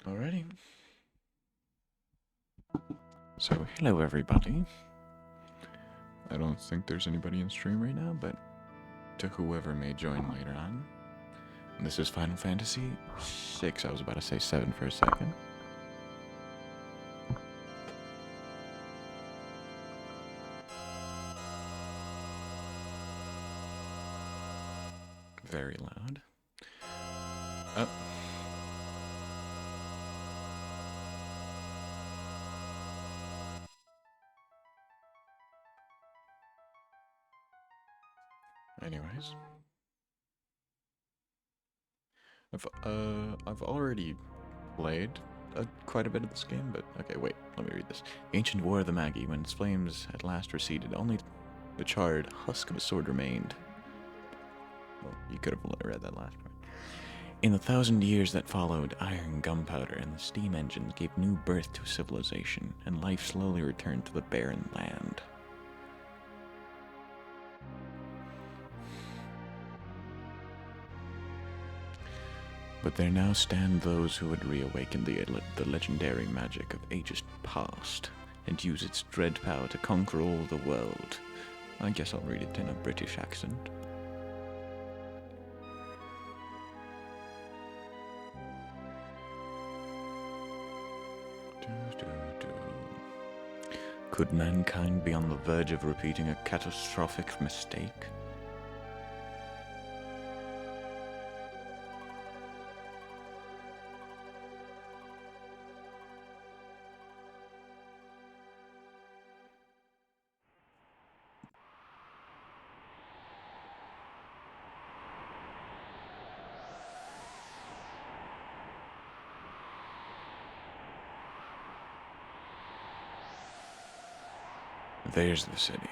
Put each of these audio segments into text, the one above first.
Alrighty. So, hello everybody. I don't think there's anybody in stream right now, but to whoever may join later on. This is Final Fantasy 6. I was about to say 7 for a second. Very loud. Oh. Anyways. I've already played quite a bit of this game, but okay, wait, let me read this. Ancient War of the Magi, when its flames at last receded, only the charred husk of a sword remained. Well, you could have read that last part. In the 1,000 years that followed, iron, gunpowder, and the steam engines gave new birth to civilization, and life slowly returned to the barren land. But there now stand those who would reawaken the legendary magic of ages past, and use its dread power to conquer all the world. I guess I'll read it in a British accent. Could mankind be on the verge of repeating a catastrophic mistake? There's the city.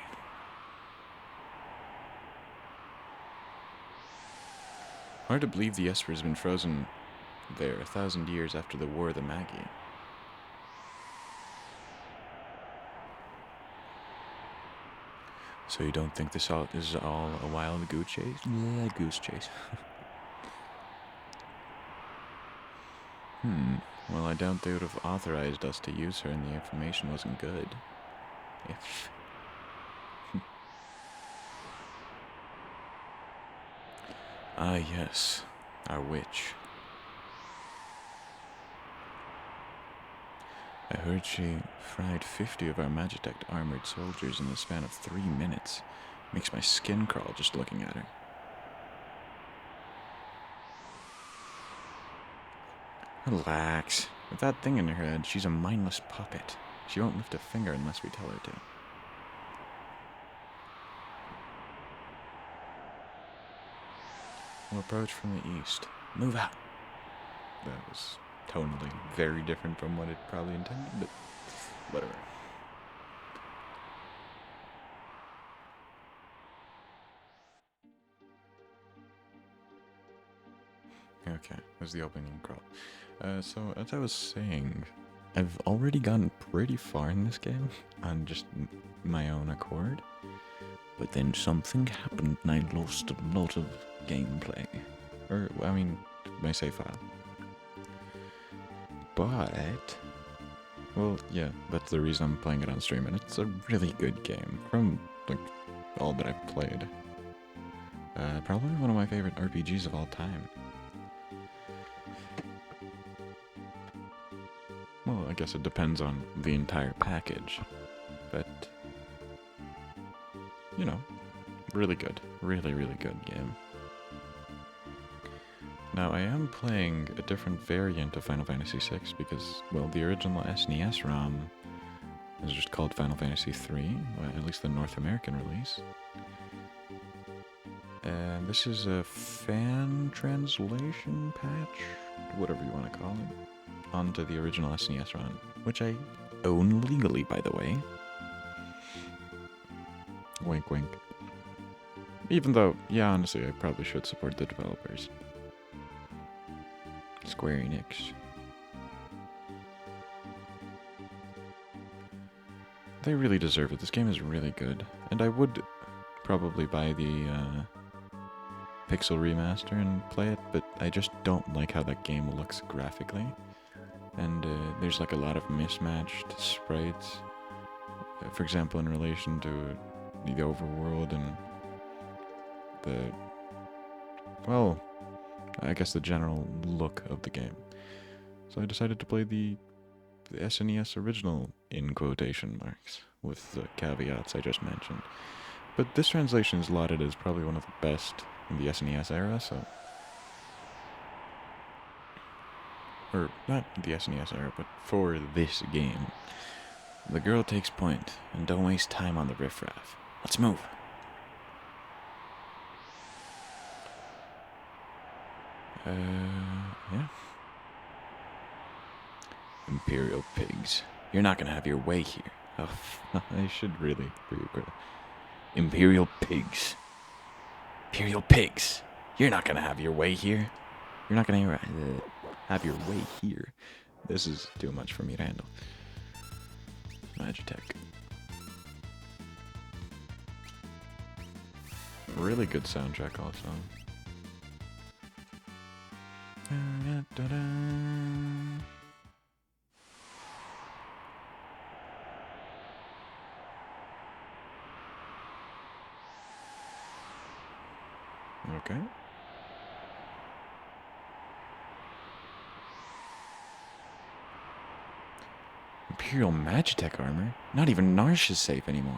Hard to believe the Esper has been frozen there 1,000 years after the War of the Magi. So you don't think this is all a wild goose chase? Yeah, goose chase. Well, I doubt they would have authorized us to use her and the information wasn't good. If... Ah, yes. Our witch. I heard she fried 50 of our Magitech armored soldiers in the span of 3 minutes. Makes my skin crawl just looking at her. Relax. With that thing in her head, she's a mindless puppet. She won't lift a finger unless we tell her to. We'll approach from the east. Move out. That was tonally very different from what it probably intended, but whatever. Okay, there's the opening crawl. So, as I was saying, I've already gotten pretty far in this game on just my own accord. But then something happened and I lost a lot of gameplay. Or, I mean, my save file. But, well, yeah, that's the reason I'm playing it on stream, and it's a really good game from, like, all that I've played. Probably one of my favorite RPGs of all time. Well, I guess it depends on the entire package, but, you know, really good. Really, really good game. Now, I am playing a different variant of Final Fantasy VI because, well, the original SNES ROM is just called Final Fantasy III, well, at least the North American release. And this is a fan translation patch, whatever you want to call it, onto the original SNES ROM, which I own legally, by the way. Wink, wink. Even though, yeah, honestly, I probably should support the developers. Square Enix. They really deserve it. This game is really good. And I would probably buy the Pixel remaster and play it, but I just don't like how that game looks graphically. and there's like a lot of mismatched sprites. For example, in relation to the overworld and the, well, I guess the general look of the game. So I decided to play the SNES original, in quotation marks, with the caveats I just mentioned. But this translation is lauded as probably one of the best in the SNES era, so... Or, not the SNES era, but for this game. The girl takes point, and don't waste time on the riffraff. Let's move. Yeah. Imperial pigs. You're not gonna have your way here. Oh, I should really pre-record. Imperial pigs. Imperial pigs. You're not gonna have your way here. You're not gonna have your way here. This is too much for me to handle. Magitech. Really good soundtrack also. Okay. Imperial Magitech armor? Not even Narsh is safe anymore.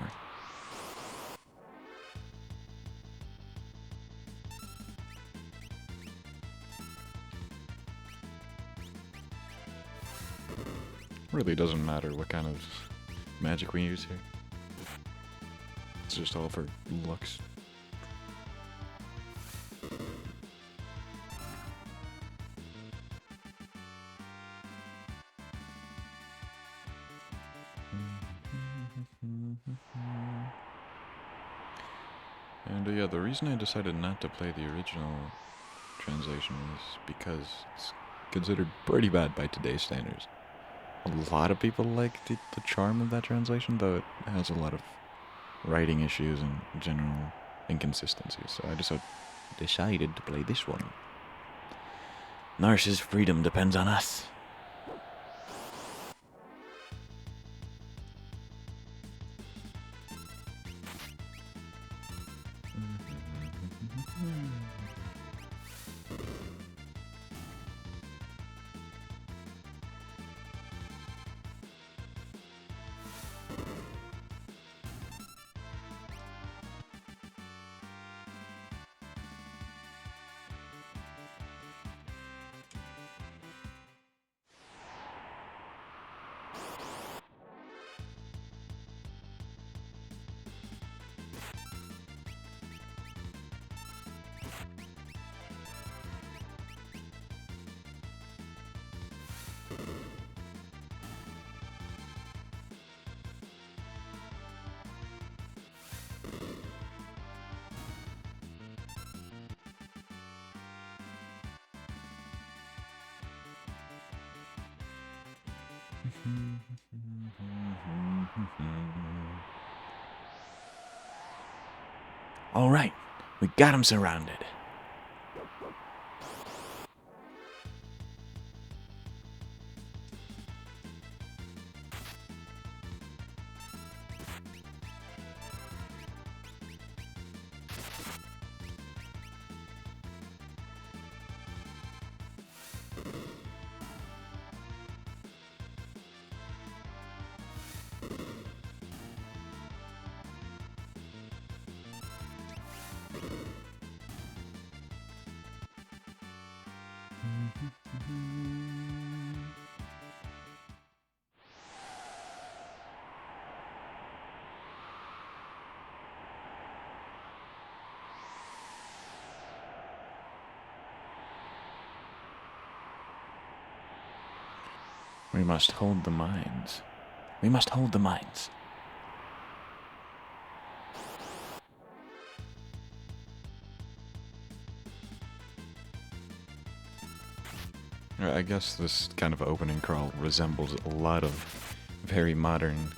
Really doesn't matter what kind of magic we use here. It's just all for looks. And yeah, the reason I decided not to play the original translation is because it's considered pretty bad by today's standards. A lot of people like the charm of that translation, though it has a lot of writing issues and general inconsistencies, so I just decided to play this one. Narsh's freedom depends on us. All right, we got him surrounded. We must hold the mines. We must hold the mines. I guess this kind of opening crawl resembles a lot of very modern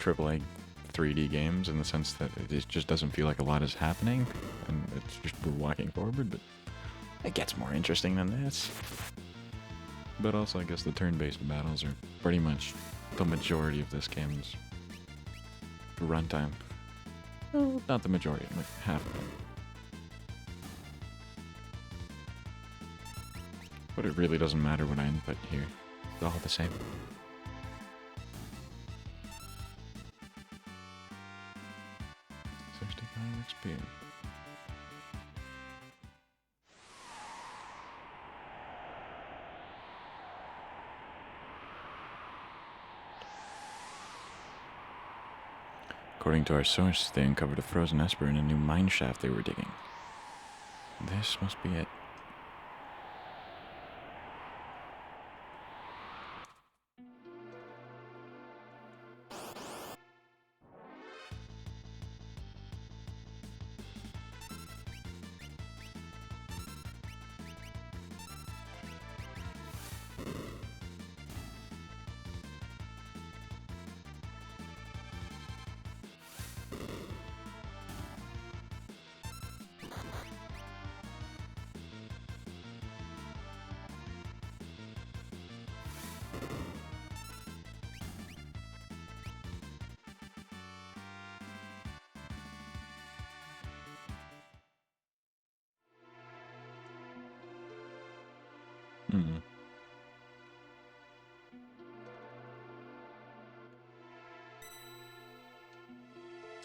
AAA 3D games in the sense that it just doesn't feel like a lot is happening, and it's just we're walking forward, but it gets more interesting than this. But also, I guess the turn-based battles are pretty much the majority of this game's runtime. Well, not the majority, like half of it. But it really doesn't matter what I input here. It's all the same. XP. According to our source, they uncovered a frozen Esper in a new mine shaft they were digging. This must be it.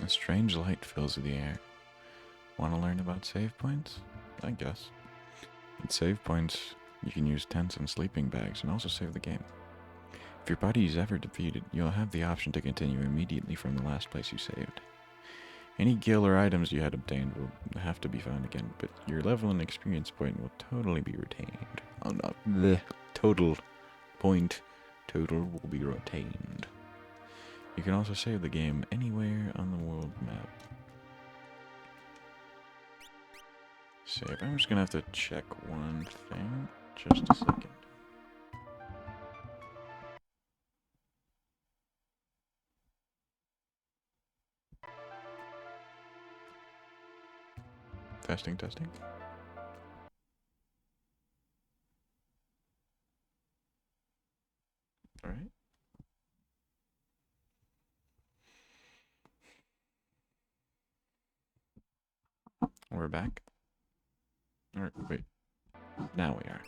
A strange light fills the air. Want to learn about save points? I guess. At save points, you can use tents and sleeping bags and also save the game. If your party is ever defeated, you'll have the option to continue immediately from the last place you saved. Any gil or items you had obtained will have to be found again, but your level and experience point will totally be retained. Oh no, the total point total will be retained. You can also save the game anywhere on the world map. Save. I'm just gonna have to check one thing. Just a second. Testing, testing. Alright. We're back. Or, wait. Now we are.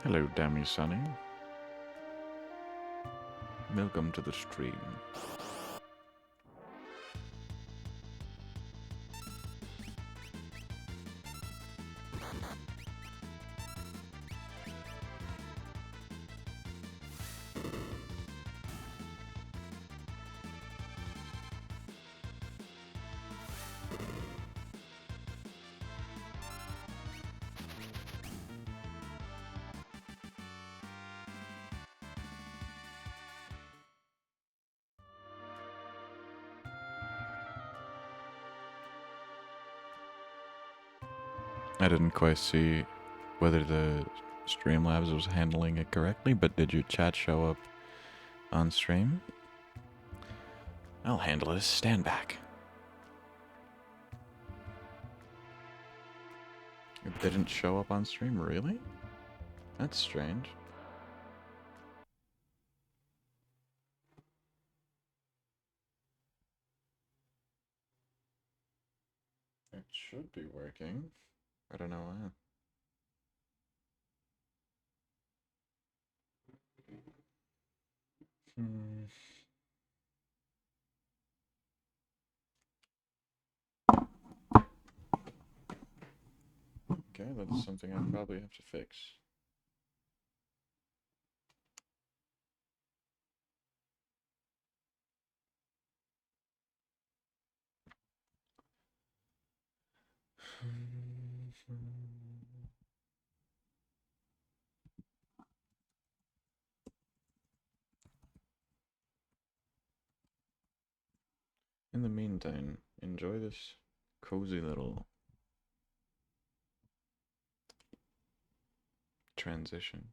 Hello, Dammy Sunny. Welcome to the stream. I didn't quite see whether the Streamlabs was handling it correctly, but did your chat show up on stream? I'll handle this. Stand back. It didn't show up on stream, really? That's strange. It should be working. I don't know why. Okay, that's something I probably have to fix. In the meantime, enjoy this cozy little transition.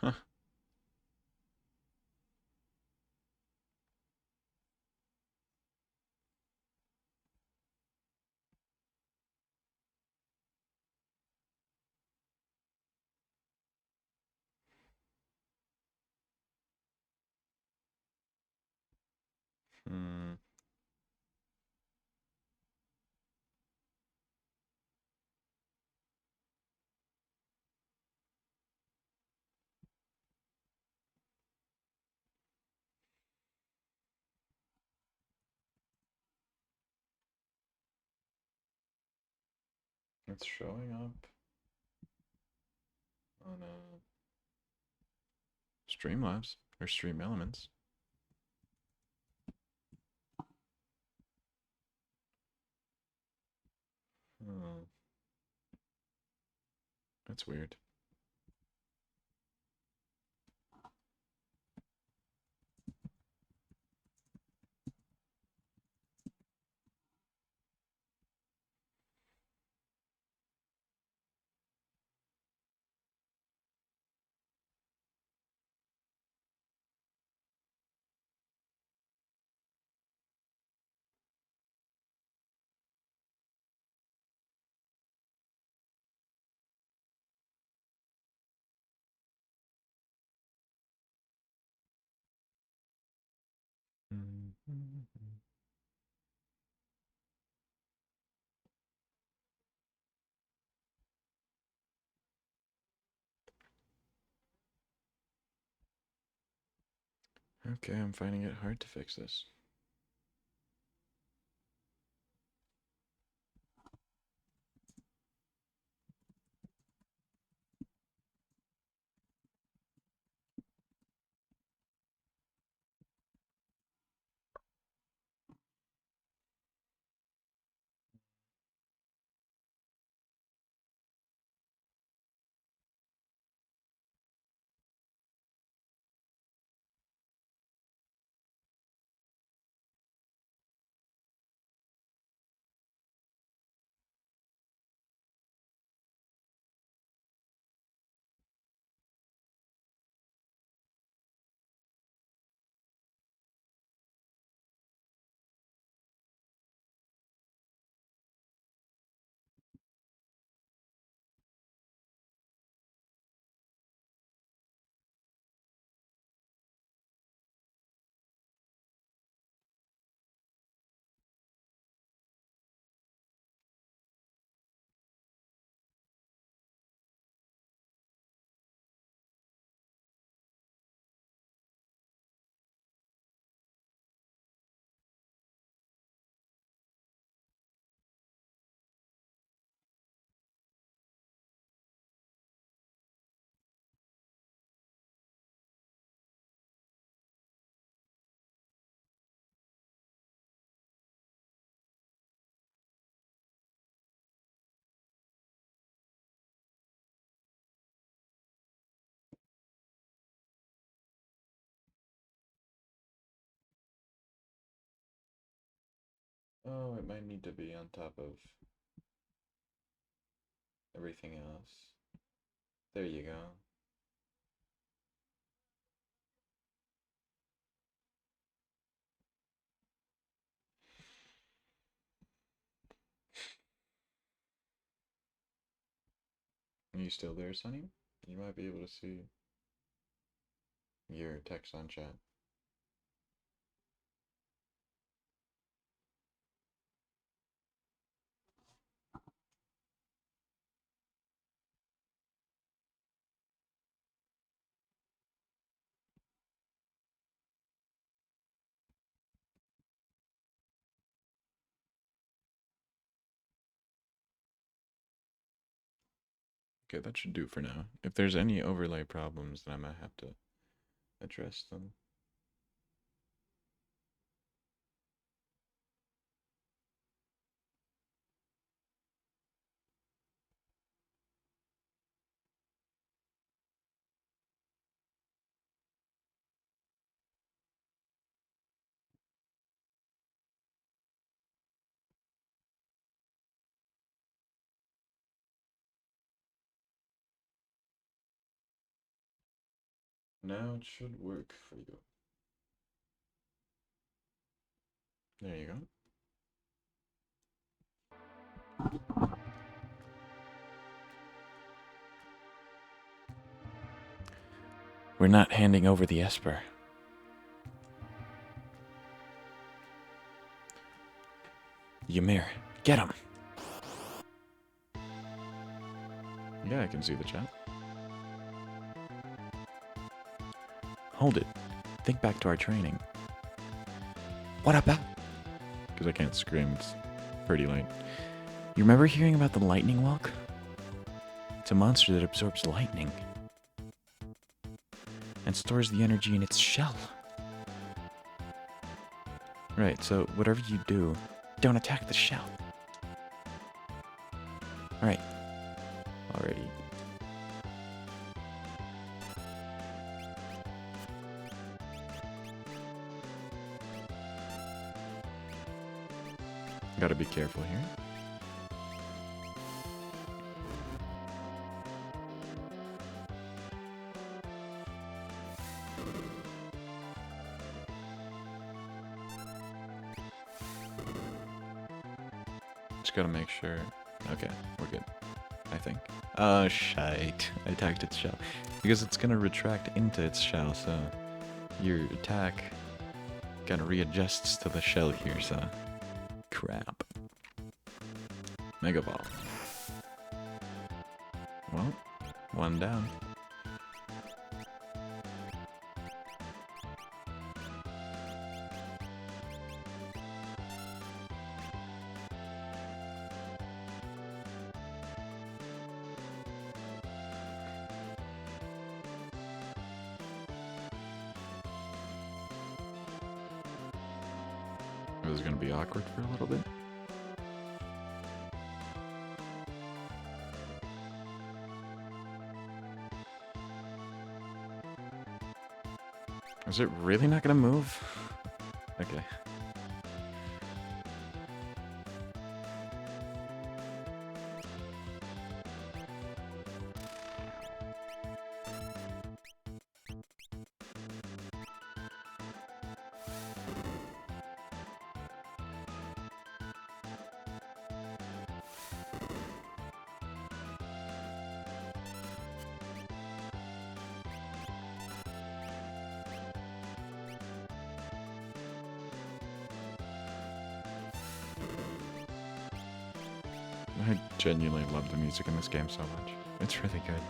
Huh. Hmm. It's showing up on Streamlabs or Stream Elements. Oh, that's weird. Okay, I'm finding it hard to fix this. Oh, it might need to be on top of everything else. There you go. Are you still there, Sonny? You might be able to see your text on chat. Okay, that should do for now. If there's any overlay problems, then I might have to address them. Now it should work for you. There you go. We're not handing over the Esper. Ymir, get him! Yeah, I can see the chat. Hold it. Think back to our training. What about? Because I can't scream, it's pretty late. You remember hearing about the lightning walk? It's a monster that absorbs lightning and stores the energy in its shell. Right, so whatever you do, don't attack the shell. Alright. Alrighty. Gotta be careful here. Just gotta make sure. Okay, we're good. I think. Oh, shite. I attacked its shell. Because it's gonna retract into its shell, so your attack kind of readjusts to the shell here, so. Crap. Mega Ball. Well, one down. This is gonna be awkward for a little bit. Is it really not gonna move? Okay. I genuinely love the music in this game so much. It's really good.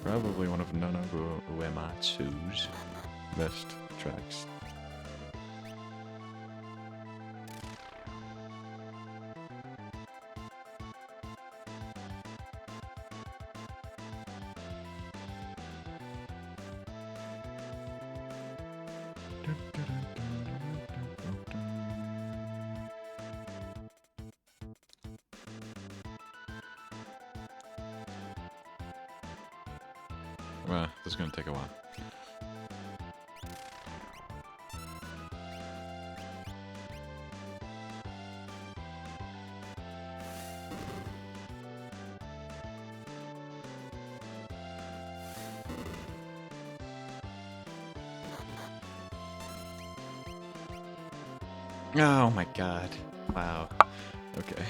Probably one of Nonobu Uematsu's best tracks. Well, this is gonna take a while. Oh my god. Wow. Okay.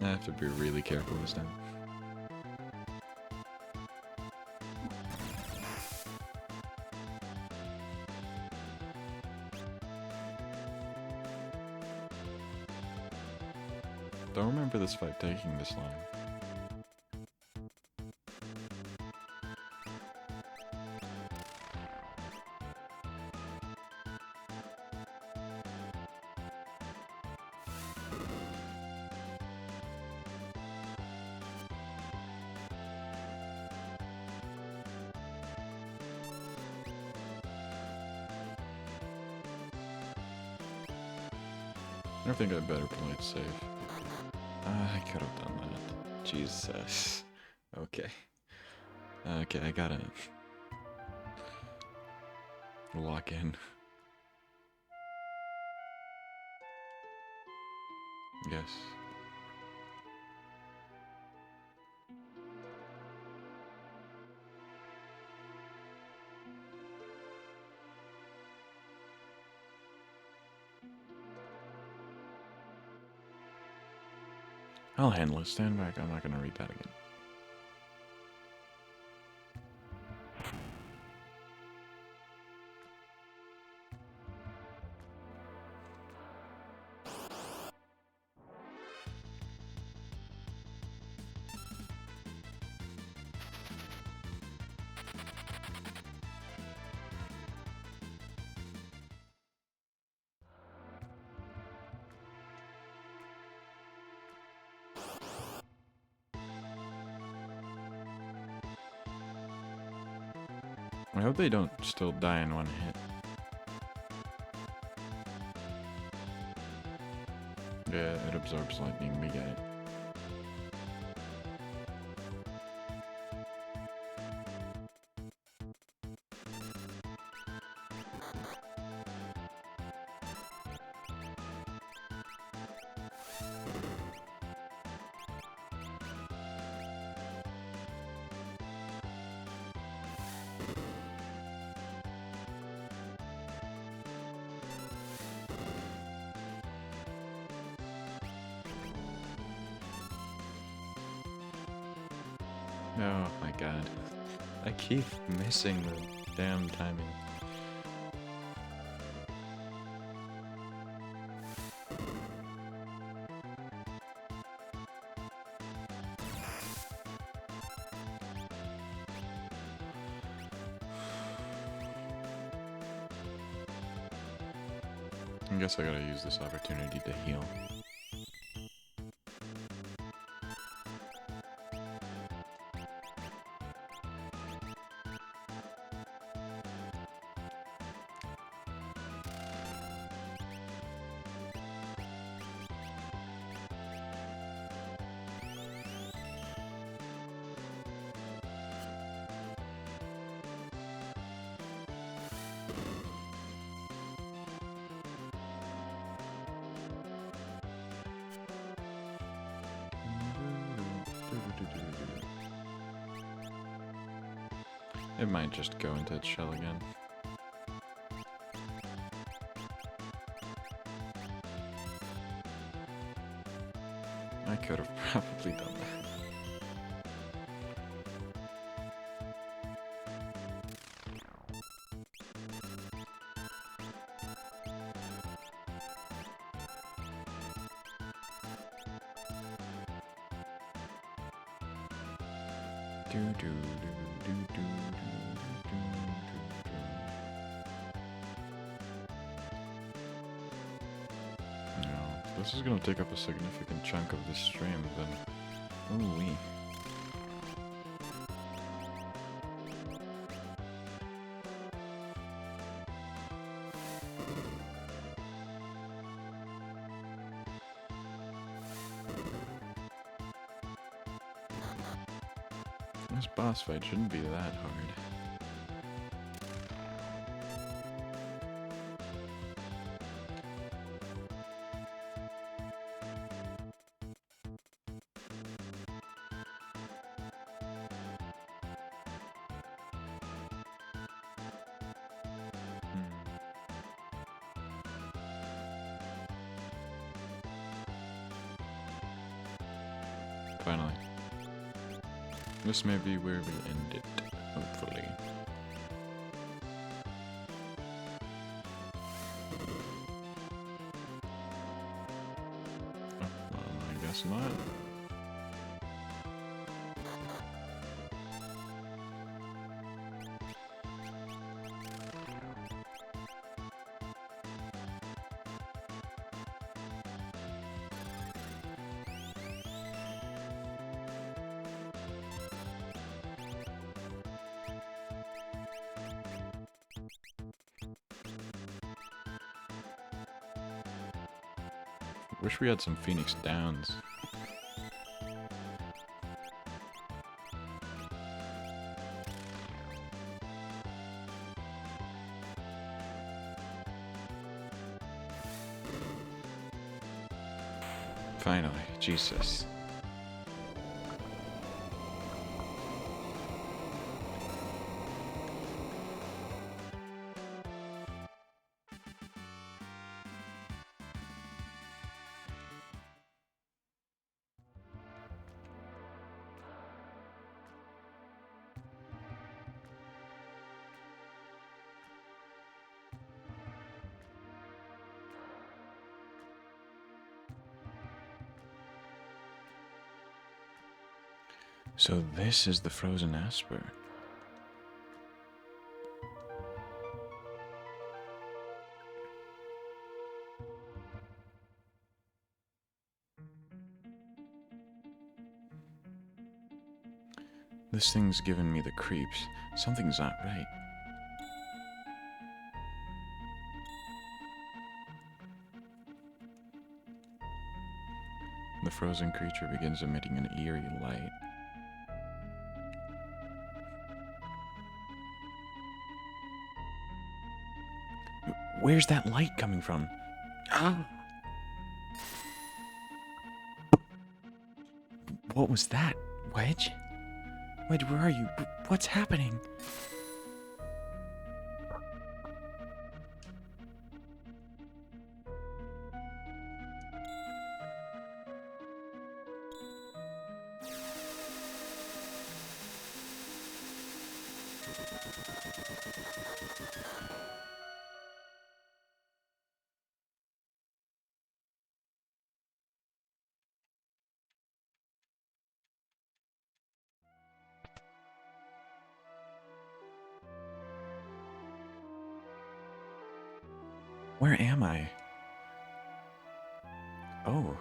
I have to be really careful this time. Don't remember this fight taking this long. I think I better play it safe. I could have done that. Jesus. Okay. Okay, I gotta lock in. Yes. I'll handle it. Stand back. I'm not going to read that again. I hope they don't still die in one hit. Yeah, it absorbs lightning, we get it. Oh my god. I keep missing the damn timing. I guess I gotta use this opportunity to heal. It might just go into its shell again. I could have probably done that. Do do do do do do do do. No, this is gonna take up a significant chunk of this stream. Then, ooh wee. This boss fight shouldn't be that hard. Finally. This may be where we end it, hopefully. Oh, well, I guess not. Wish we had some Phoenix Downs. Finally, Jesus. So this is the frozen Asper. This thing's giving me the creeps. Something's not right. The frozen creature begins emitting an eerie light. Where's that light coming from? Ah! What was that? Wedge? Wedge, where are you? What's happening? Where am I? Oh,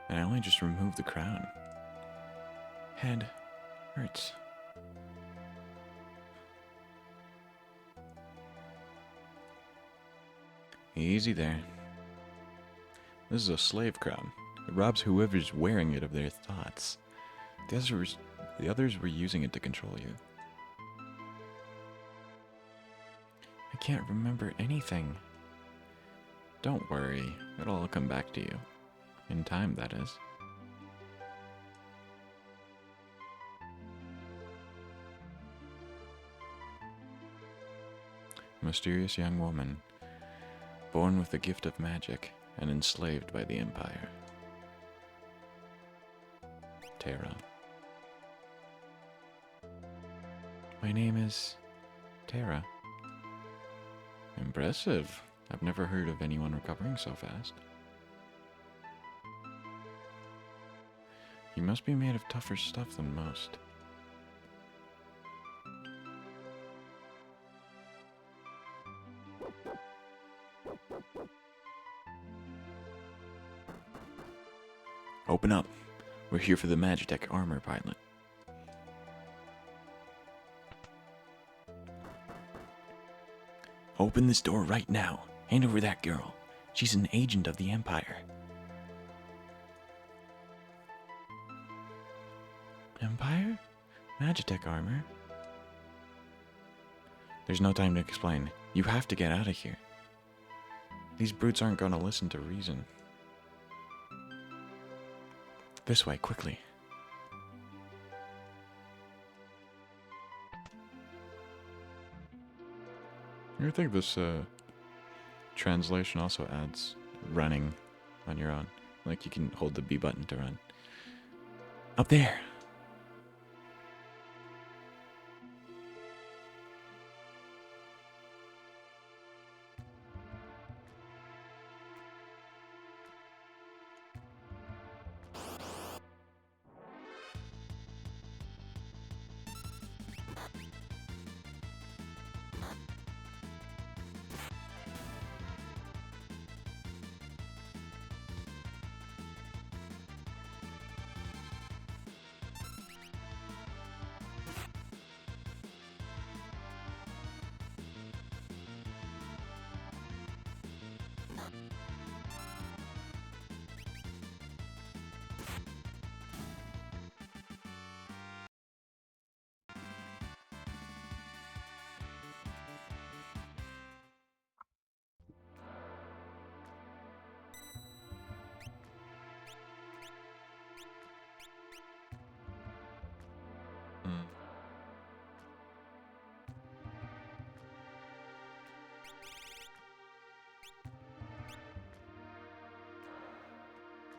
and I only just removed the crown. Head hurts. Easy there. This is a slave crown. It robs whoever's wearing it of their thoughts. The others were using it to control you. I can't remember anything. Don't worry, it'll all come back to you. In time, that is. A mysterious young woman, born with the gift of magic and enslaved by the Empire. Terra. My name is Terra. Impressive. I've never heard of anyone recovering so fast. You must be made of tougher stuff than most. Open up. We're here for the Magitech armor pilot. Open this door right now. Hand over that girl. She's an agent of the Empire. Empire? Magitech armor? There's no time to explain. You have to get out of here. These brutes aren't gonna listen to reason. This way, quickly. I think this translation also adds running on your own. Like you can hold the B button to run. Up there!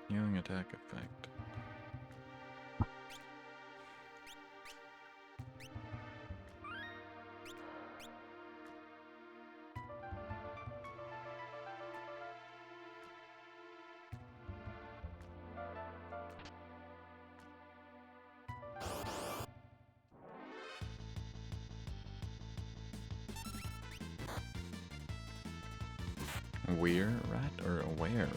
Healing attack effect. Weir rat or aware rat?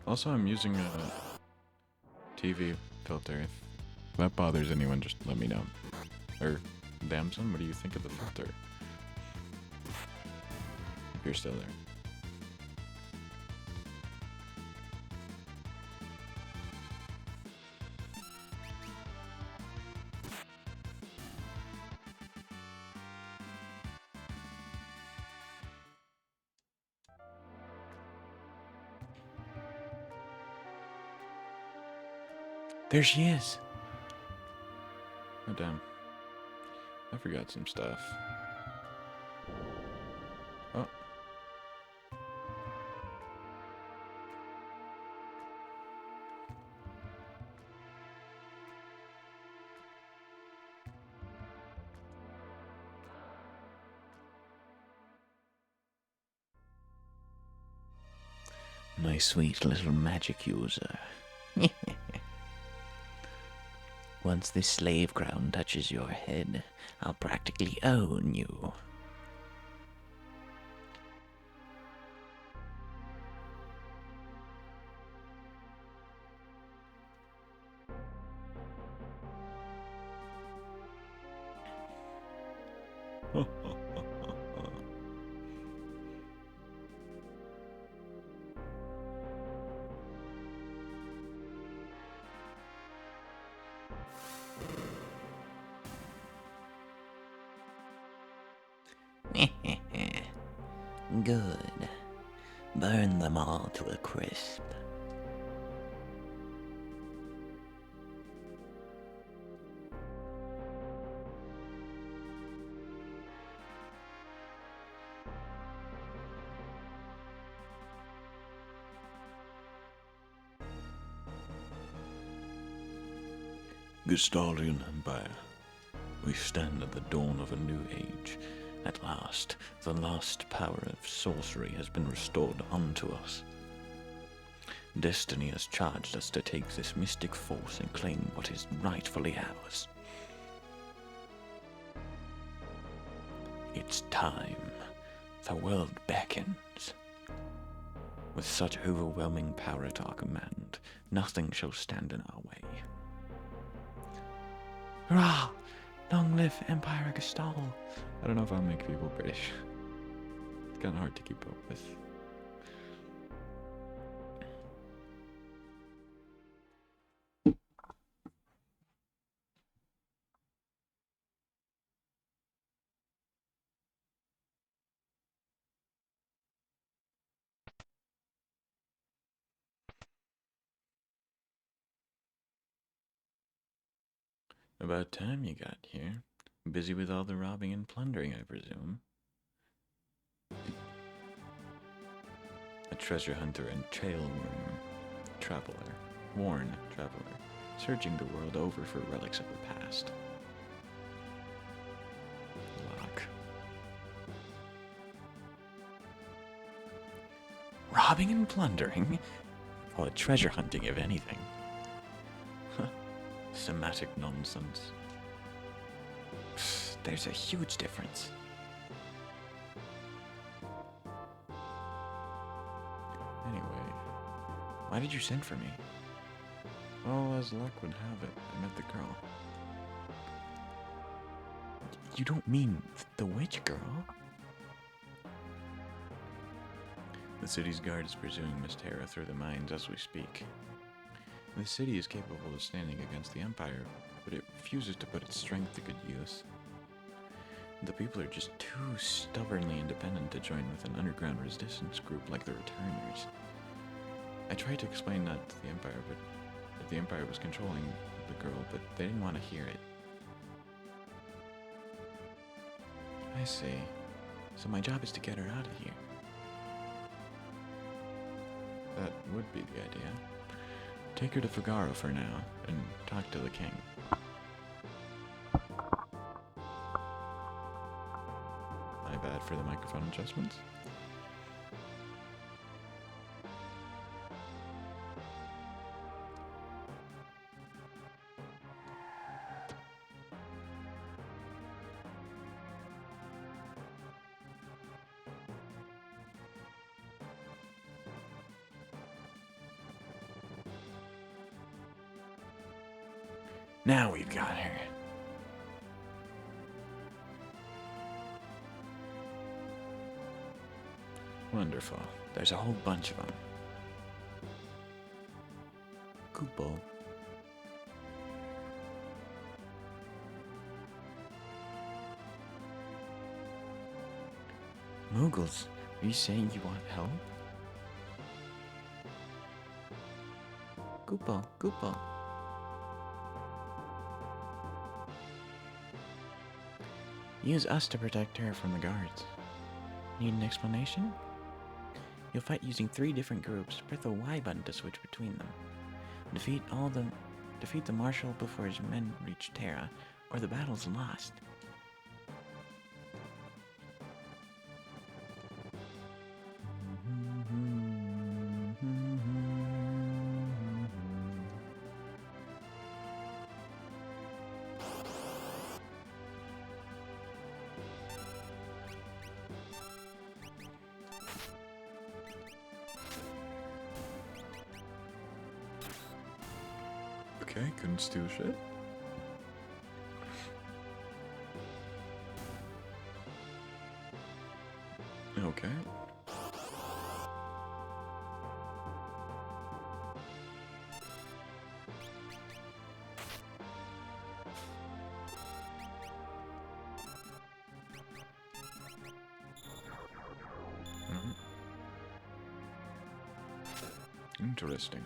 Also, I'm using a TV filter. If that bothers anyone, just let me know. Or, Damson, what do you think of the filter? If you're still there. There she is! Oh, damn. I forgot some stuff. Oh. My sweet little magic user. Once this slave crown touches your head, I'll practically own you. Good. Burn them all to a crisp. Gestalian Empire. We stand at the dawn of a new age. At last, the lost power of sorcery has been restored unto us. Destiny has charged us to take this mystic force and claim what is rightfully ours. It's time. The world beckons. With such overwhelming power at our command, nothing shall stand in our way. Hurrah! Long live Empire Gestal! I don't know if I'll make people British. It's kind of hard to keep up with. About time you got here. Busy with all the robbing and plundering, I presume. A treasure hunter and trailworm traveler, worn traveler, searching the world over for relics of the past. Lock. Robbing and plundering? Call it treasure hunting, if anything. Huh. Semantic nonsense. Psst, there's a huge difference. Anyway, why did you send for me? Well, as luck would have it, I met the girl. You don't mean the witch girl? The city's guard is pursuing Miss Terra through the mines as we speak. The city is capable of standing against the Empire, but it refuses to put its strength to good use. The people are just too stubbornly independent to join with an underground resistance group like the Returners. I tried to explain that to the Empire, but that the Empire was controlling the girl, but they didn't want to hear it. I see. So my job is to get her out of here. That would be the idea. Take her to Figaro for now, and talk to the king. trackpad for the microphone adjustments. Now we've got her. Wonderful. There's a whole bunch of them. Cool. Moogles, are you saying you want help? Goople. Use us to protect her from the guards. Need an explanation? You'll fight using 3 different groups. Press the Y button to switch between them. Defeat the Marshal before his men reach Terra, or the battle's lost. Okay, couldn't steal shit. Okay. Interesting.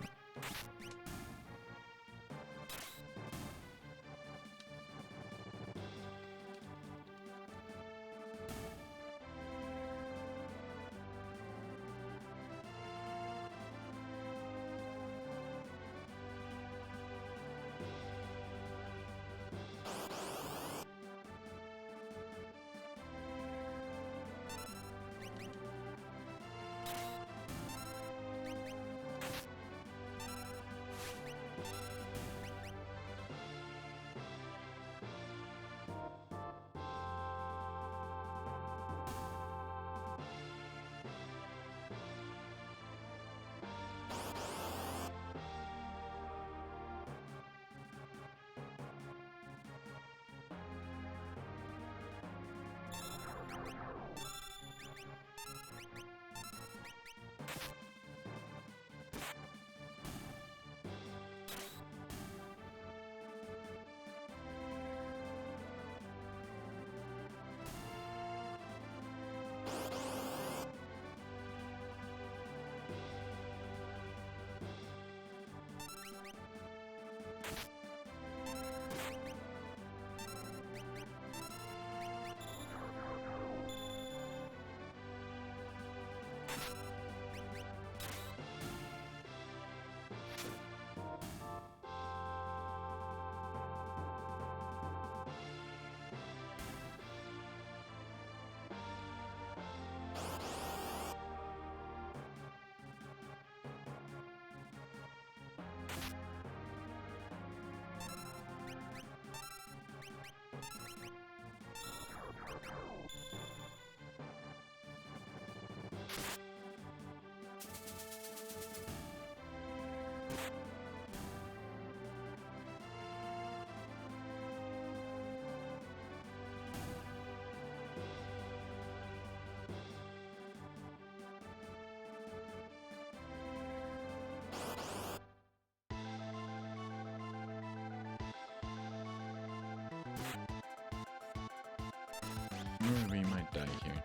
We might die here.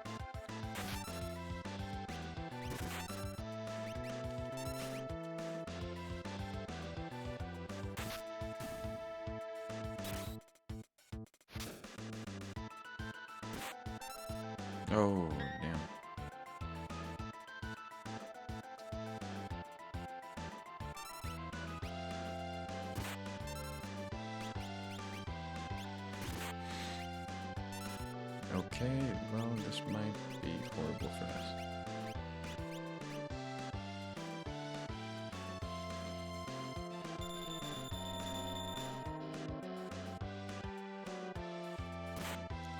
Oh, damn. Okay, well, this might be horrible for us.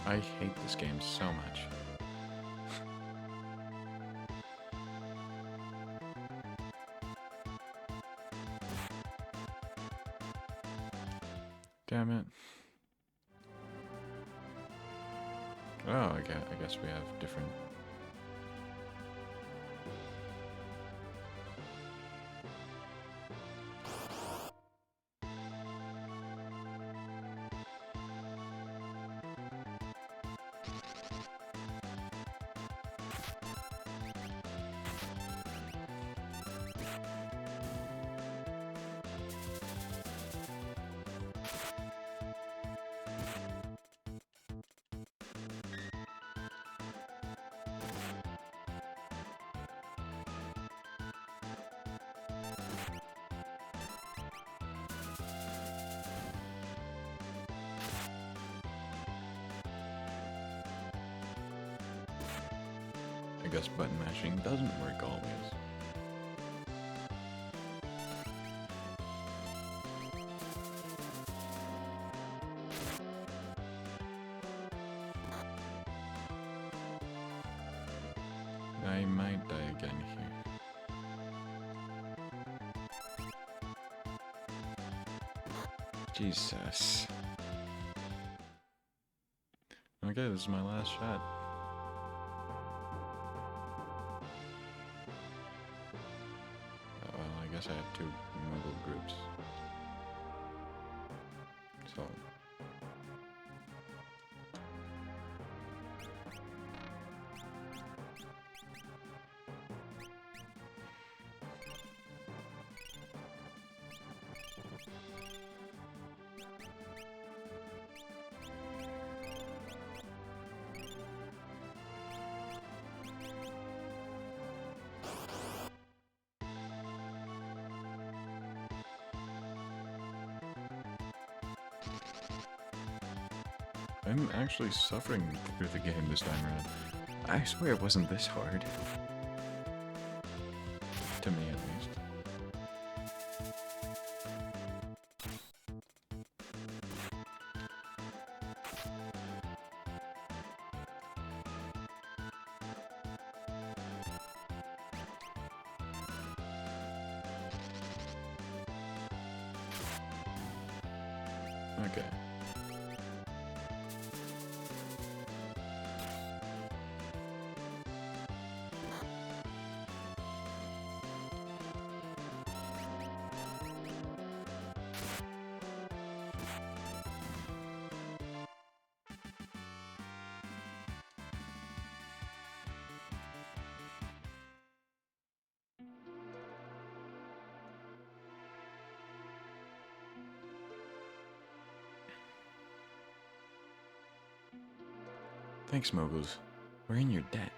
I hate this game so much. Damn it. Oh, I guess we have different... I guess button mashing doesn't work always. I might die again here. Jesus. Okay, this is my last shot. Well, I guess I have two Muggle groups. So... I'm actually suffering through the game this time around. I swear it wasn't this hard. To me, at least. Okay. Thanks, Moguls. We're in your debt.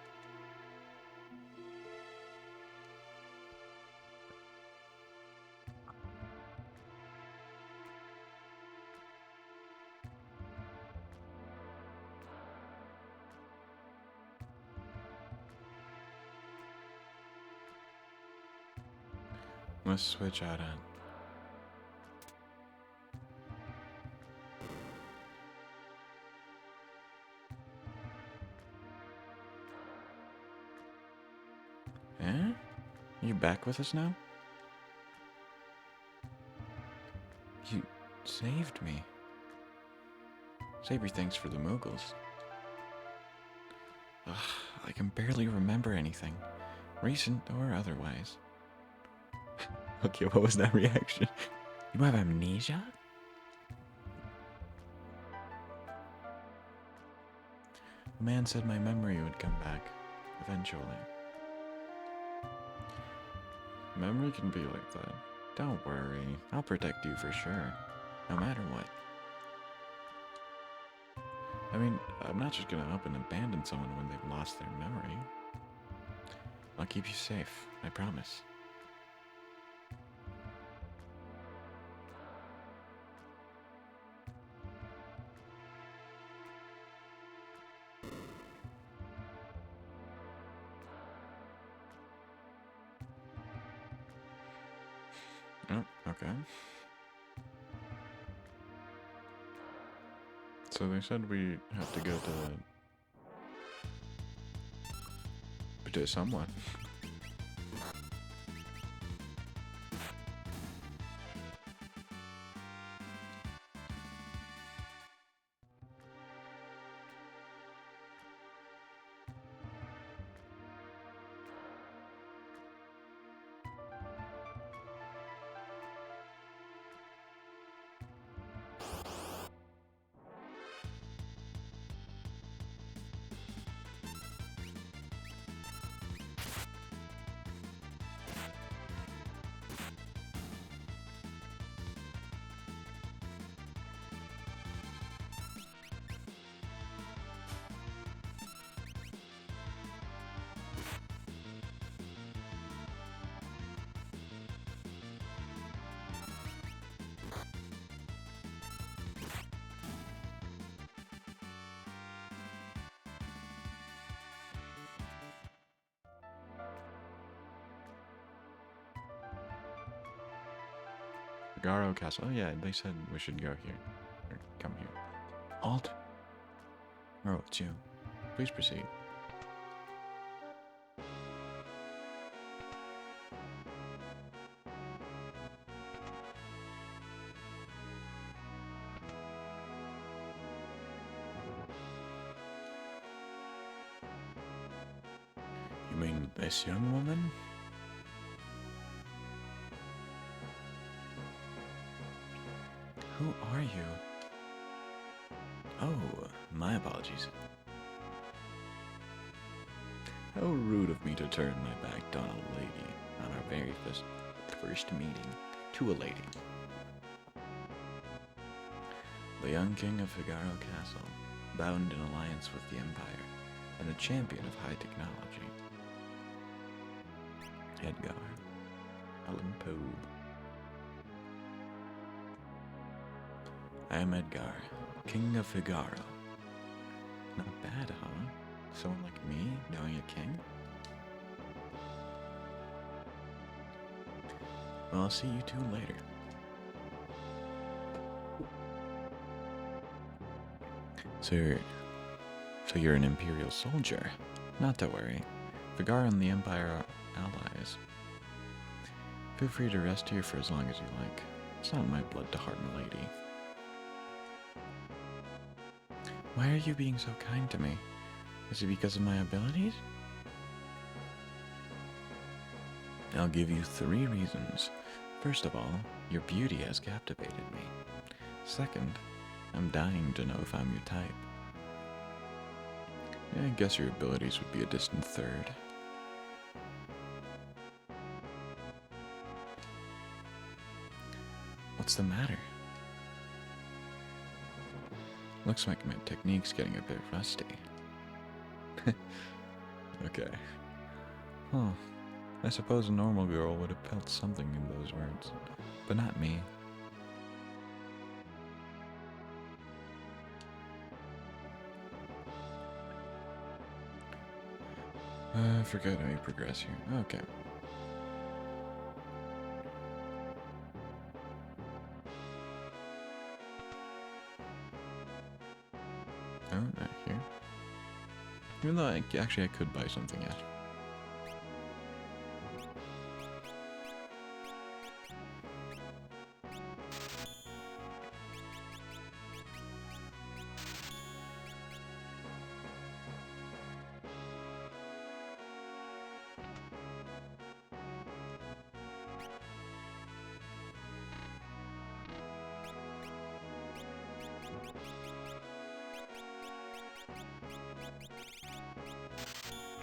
Let's switch out on. Eh? You back with us now? You saved me. Saber, thanks for the Moogles. Ugh, I can barely remember anything, recent or otherwise. Okay, what was that reaction? You have amnesia? The man said my memory would come back, eventually. Memory can be like that. Don't worry, I'll protect you for sure, no matter what. I mean, I'm not just gonna up and abandon someone when they've lost their memory. I'll keep you safe, I promise. Okay. So they said we have to go to someone. Garo Castle. Oh yeah, they said we should go here. Or come here. Alt. Oh, it's you. Please proceed. You mean this young woman? Who are you? Oh, my apologies. How rude of me to turn my back on a lady on our very first meeting to a lady. The young king of Figaro Castle, bound in alliance with the Empire, and a champion of high technology. Edgar Allan Poe. I am Edgar, king of Figaro. Not bad, huh? Someone like me knowing a king? Well, I'll see you two later. So you're an Imperial soldier. Not to worry. Figaro and the Empire are allies. Feel free to rest here for as long as you like. It's not in my blood to harm a lady. Why are you being so kind to me? Is it because of my abilities? I'll give you 3 reasons. First of all, your beauty has captivated me. Second, I'm dying to know if I'm your type. Yeah, I guess your abilities would be a distant third. What's the matter? Looks like my technique's getting a bit rusty. Okay. Huh. I suppose a normal girl would have felt something in those words, but not me. I forgot how you progress here. Okay. Oh, not here. Even though actually I could buy something yet.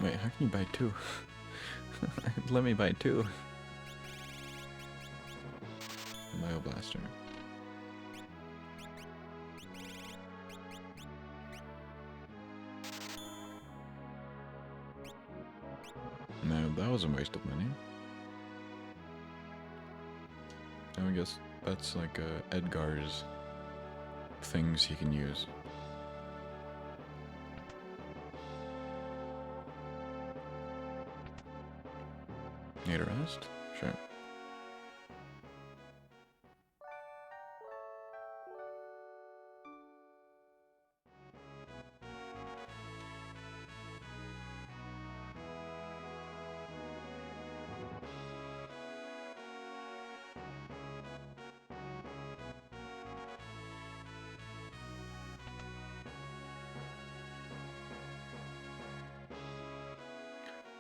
Wait, how can you buy 2? Let me buy 2. Bioblaster. No, that was a waste of money. I guess that's like Edgar's things he can use. Need a rest? Sure.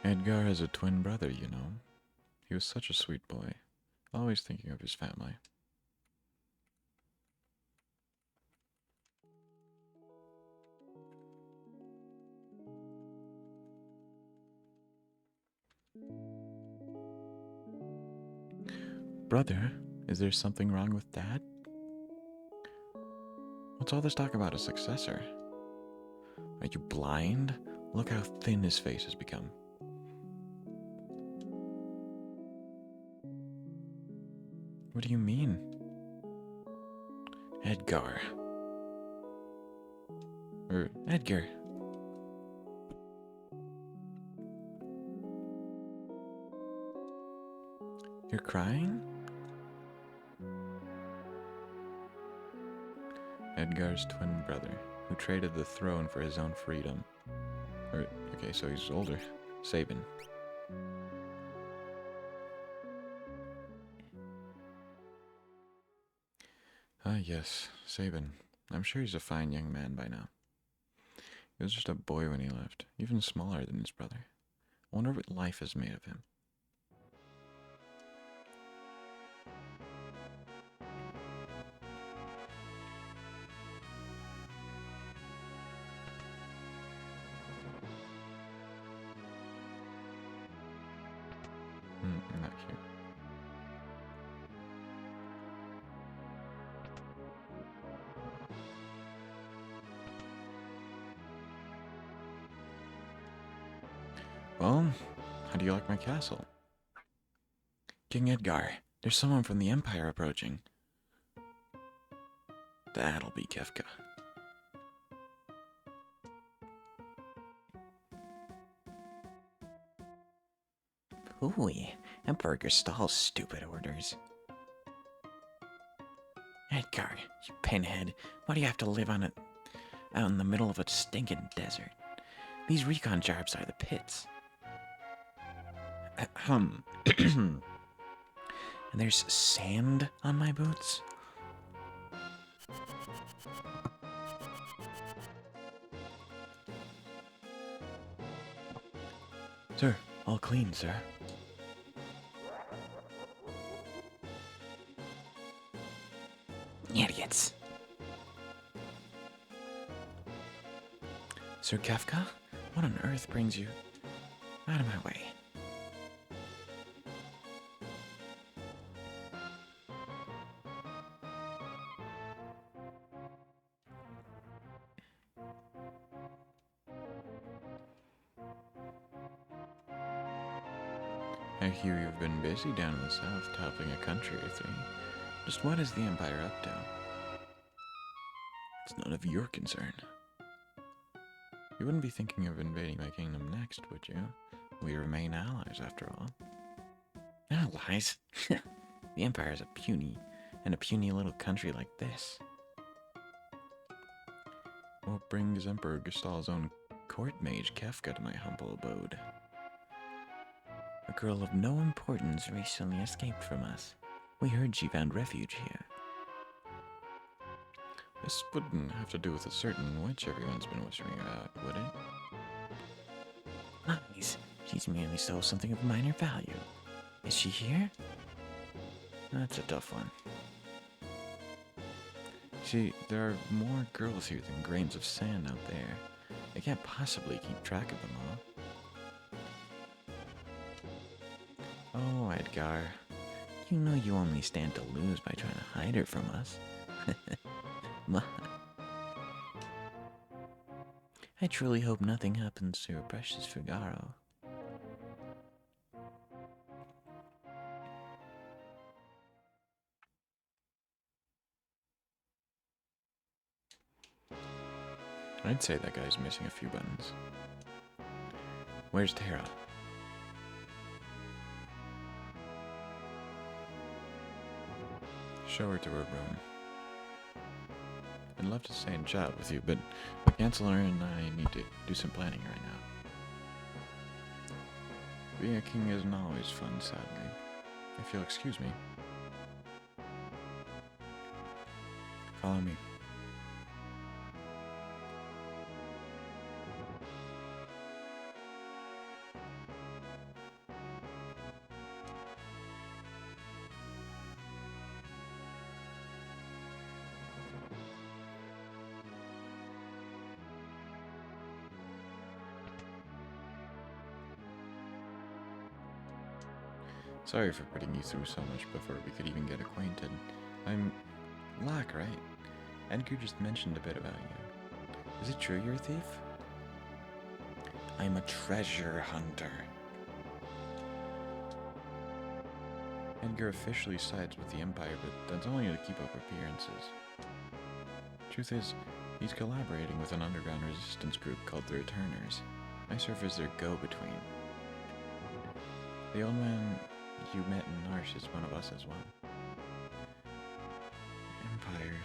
Edgar has a twin brother, you know. He was such a sweet boy, always thinking of his family. Brother, is there something wrong with Dad? What's all this talk about a successor? Are you blind? Look how thin his face has become. What do you mean? Edgar. Edgar. You're crying? Edgar's twin brother, who traded the throne for his own freedom. Okay, so he's older. Sabin. Ah, yes, Sabin. I'm sure he's a fine young man by now. He was just a boy when he left, even smaller than his brother. I wonder what life has made of him. Not here. Well, how do you like my castle? King Edgar, there's someone from the Empire approaching. That'll be Kefka. Hooey, Emperor Gestal's stupid orders. Edgar, you pinhead, why do you have to live out in the middle of a stinking desert? These recon jobs are the pits. And there's sand on my boots? Sir, all clean, sir. Idiots. Sir Kefka? What on earth brings you out of my way? I hear you've been busy down in the south, topping a country or three. Just what is the Empire up to? It's none of your concern. You wouldn't be thinking of invading my kingdom next, would you? We remain allies, after all. Allies? The Empire is a puny little country like this. What brings Emperor Gestal's own court mage Kefka to my humble abode? A girl of no importance recently escaped from us. We heard she found refuge here. This wouldn't have to do with a certain witch everyone's been whispering about, would it? Lies. She's merely stole something of minor value. Is she here? That's a tough one. See, there are more girls here than grains of sand out there. I can't possibly keep track of them all. Oh, Edgar. You know you only stand to lose by trying to hide her from us. I truly hope nothing happens to your precious Figaro. I'd say that guy's missing a few buttons. Where's Tara? Show her to her room. I'd love to stay and chat with you, but the Chancellor and I need to do some planning right now. Being a king isn't always fun, sadly. If you'll excuse me. Follow me. Sorry for putting you through so much before we could even get acquainted. I'm Locke, right? Edgar just mentioned a bit about you. Is it true you're a thief? I'm a treasure hunter. Edgar officially sides with the Empire, but that's only to keep up appearances. Truth is, he's collaborating with an underground resistance group called the Returners. I serve as their go-between. The old man you met in Narsh is one of us as well. Empire.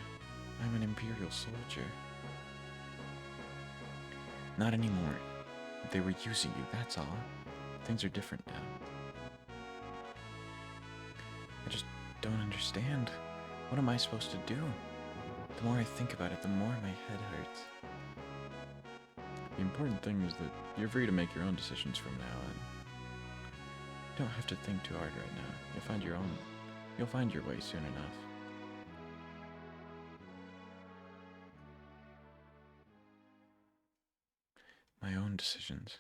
I'm an Imperial soldier. Not anymore. They were using you, that's all. Things are different now. I just don't understand. What am I supposed to do? The more I think about it, the more my head hurts. The important thing is that you're free to make your own decisions from now on. You don't have to think too hard right now. You'll find your way soon enough. My own decisions.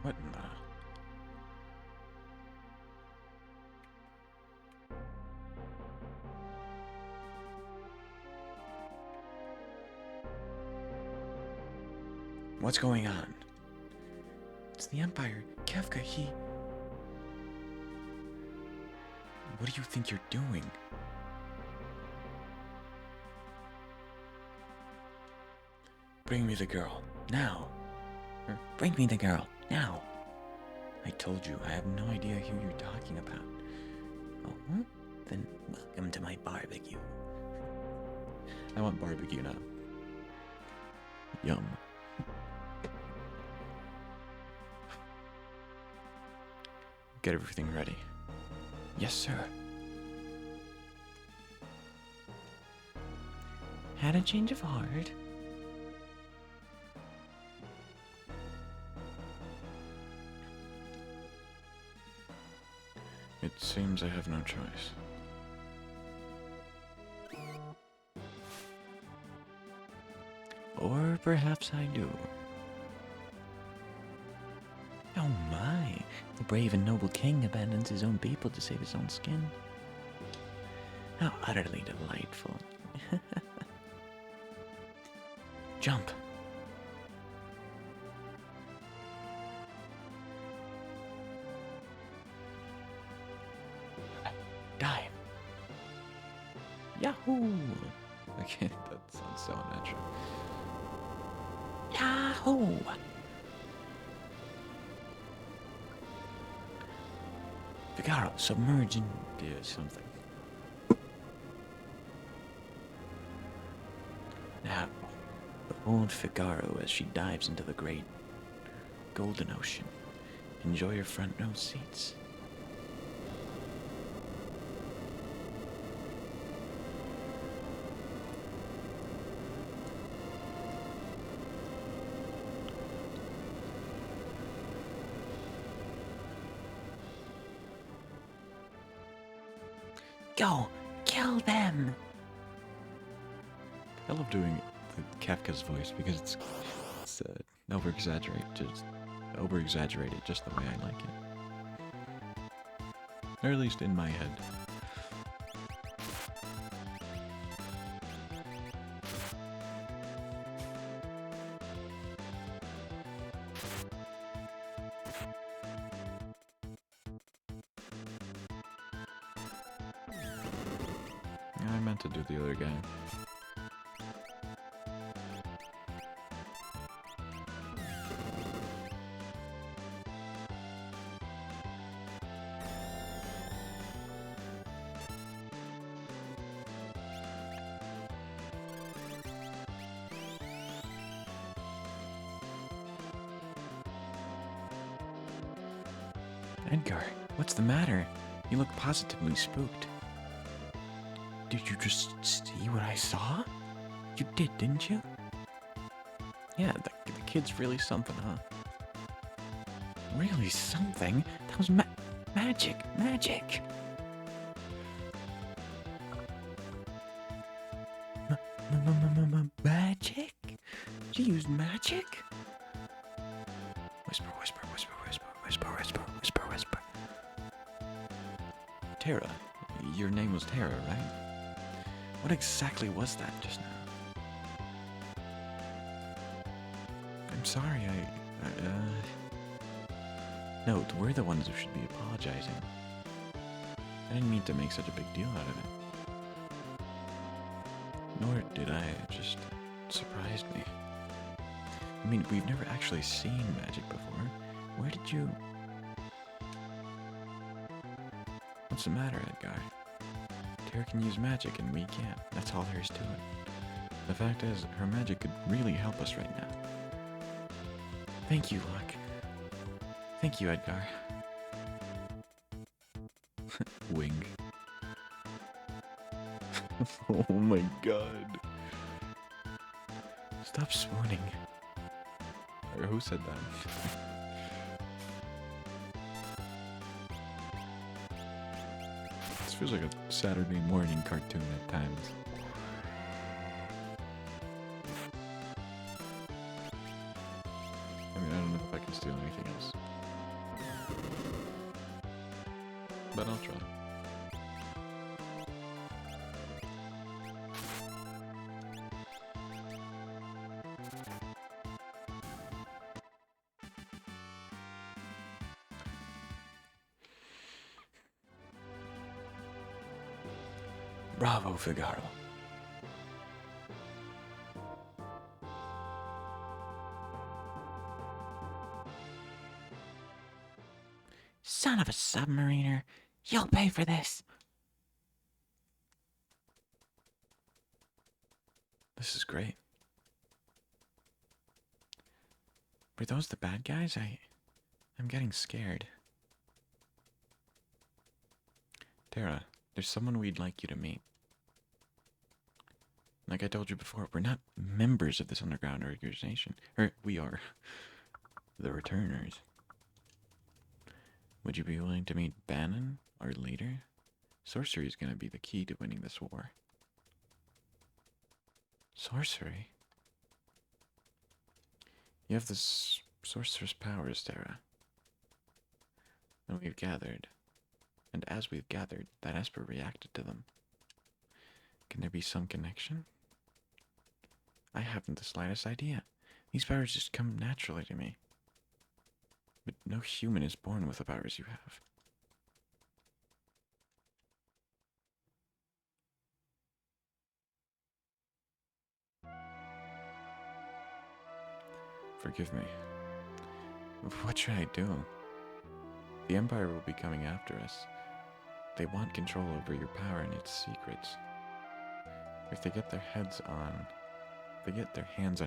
What in the... What's going on? It's the Empire. Kefka, he... What do you think you're doing? Bring me the girl. Now. Bring me the girl. Now. I told you, I have no idea who you're talking about. Oh, then welcome to my barbecue. I want barbecue now. Yum. Get everything ready. Yes, sir. Had a change of heart? It seems I have no choice. Or perhaps I do. Oh my, the brave and noble king abandons his own people to save his own skin. How utterly delightful. Jump. Dive. Yahoo! Okay, that sounds so unnatural. Yahoo! Figaro, submerge into something. Now, behold Figaro as she dives into the great golden ocean. Enjoy your front row seats. Go! Kill them! I love doing the Kafka's voice because it's over-exaggerated, just the way I like it. Or at least in my head. I meant to do the other guy. Edgar, what's the matter? You look positively spooked. Did you just see what I saw? You did, didn't you? Yeah, the kid's really something, huh? Really something? That was magic. Magic. Magic? She used magic? Whisper, whisper, whisper, whisper, whisper, whisper, whisper, whisper. Tara. Your name was Tara, right? What exactly was that just now? I'm sorry, No, we're the ones who should be apologizing. I didn't mean to make such a big deal out of it. Nor did I, it just surprised me. I mean, we've never actually seen magic before. Where did you... What's the matter, Edgar? Tara can use magic and we can't. That's all there is to it. The fact is, her magic could really help us right now. Thank you, Luck. Thank you, Edgar. Wing. Oh my god. Stop swooning. Or who said that? This feels like a Saturday morning cartoon at times. I mean, I don't know if I can steal anything else. But I'll try. Bravo, Figaro. Son of a submariner. You'll pay for this. This is great. Were those the bad guys? I'm getting scared. Tara, there's someone we'd like you to meet. Like I told you before, we're not members of this underground organization. Or, we are. The Returners. Would you be willing to meet Bannon, our leader? Sorcery is going to be the key to winning this war. Sorcery? You have this sorcerer's powers, Tara. And we've gathered. And as we've gathered, that Esper reacted to them. Can there be some connection? I haven't the slightest idea. These powers just come naturally to me. But no human is born with the powers you have. Forgive me. What should I do? The Empire will be coming after us. They want control over your power and its secrets. If they get their hands on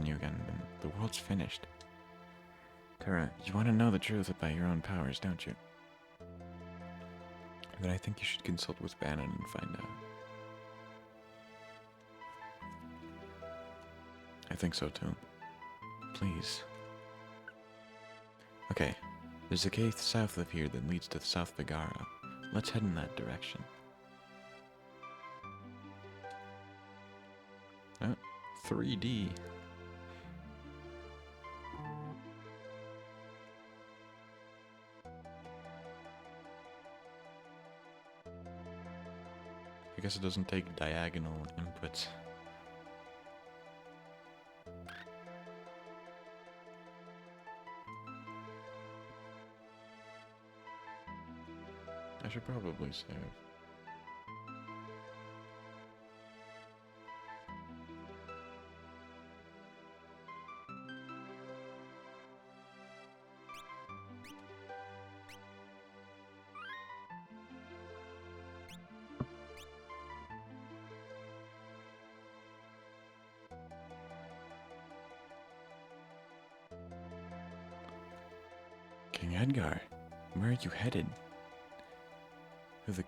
you again, then the world's finished. Tara, you want to know the truth about your own powers, don't you? Then I think you should consult with Bannon and find out. I think so too. Please. Okay, there's a cave south of here that leads to South Vigara. Let's head in that direction. Oh, 3D. I guess it doesn't take diagonal inputs. I should probably save. King Edgar, where are you headed? Through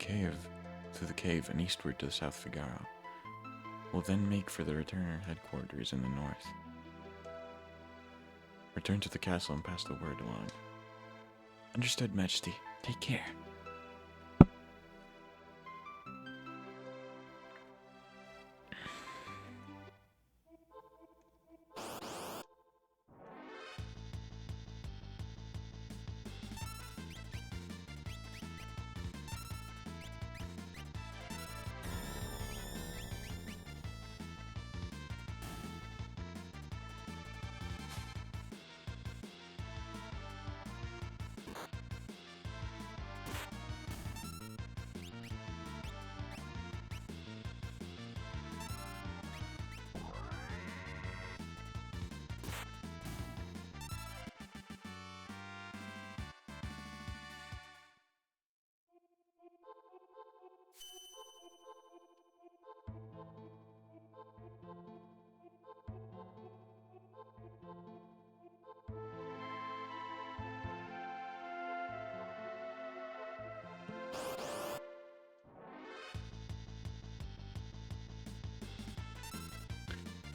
the cave and eastward to the South Figaro. We'll then make for the Returner headquarters in the north. Return to the castle and pass the word along. Understood, Majesty. Take care.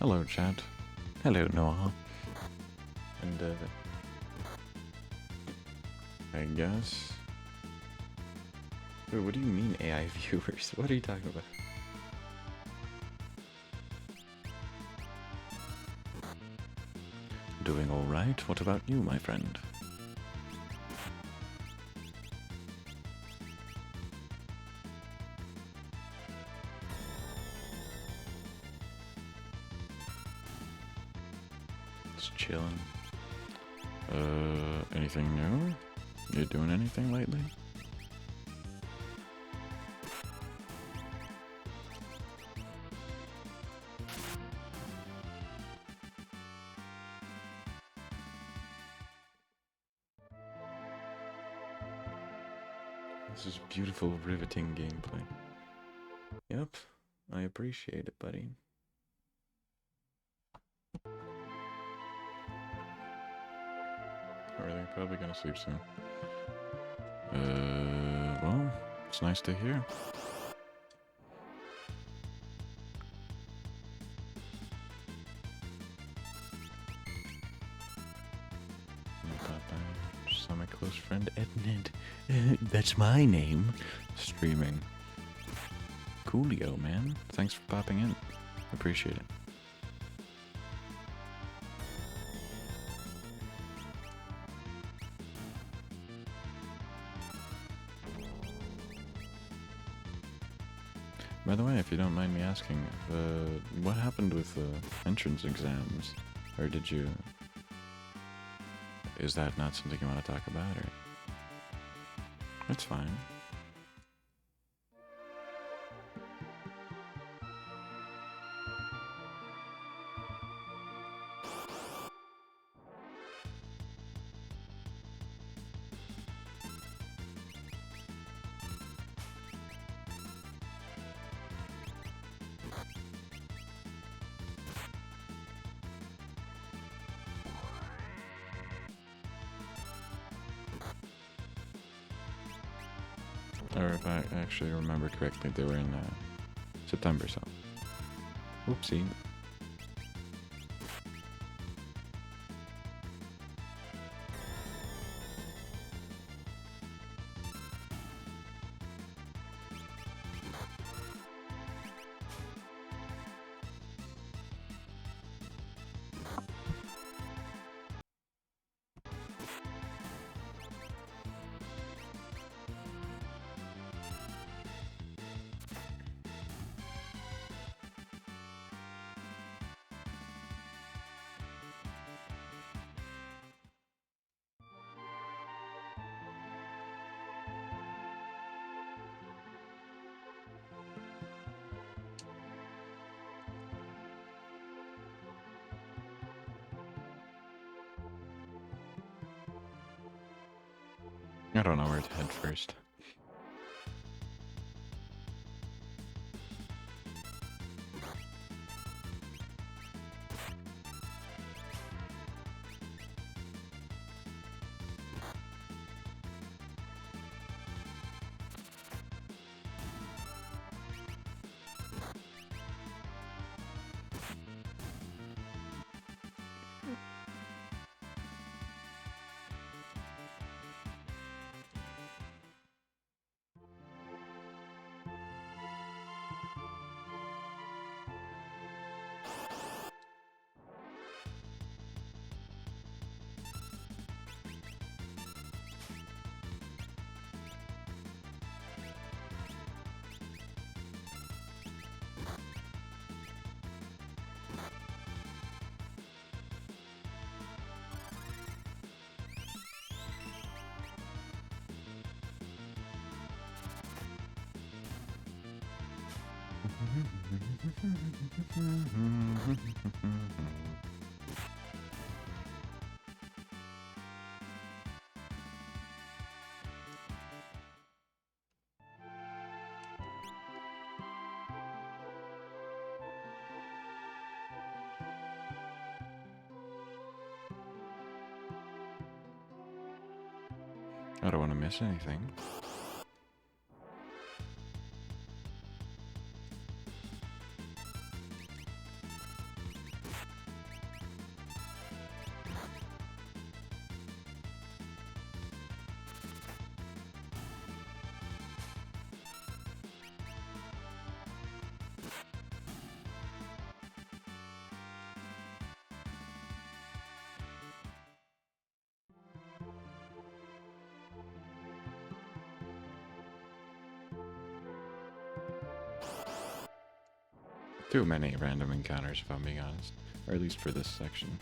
Hello, chat. Hello, Noah. And, I guess... Wait, what do you mean AI viewers? What are you talking about? Doing alright? What about you, my friend? Just chilling. Anything new? You doing anything lately? This is beautiful, riveting gameplay. Yep, I appreciate it, buddy. Really, probably gonna sleep soon. Well, it's nice to hear. Just saw my close friend Edned. That's my name. Streaming. Coolio, man. Thanks for popping in. Appreciate it. By the way, if you don't mind me asking, what happened with the entrance exams? Or did you... Is that not something you want to talk about, or... That's fine. Or if I actually remember correctly, they were in September, so... Oopsie. I don't know where to head first. I don't want to miss anything. Too many random encounters, if I'm being honest. Or at least for this section.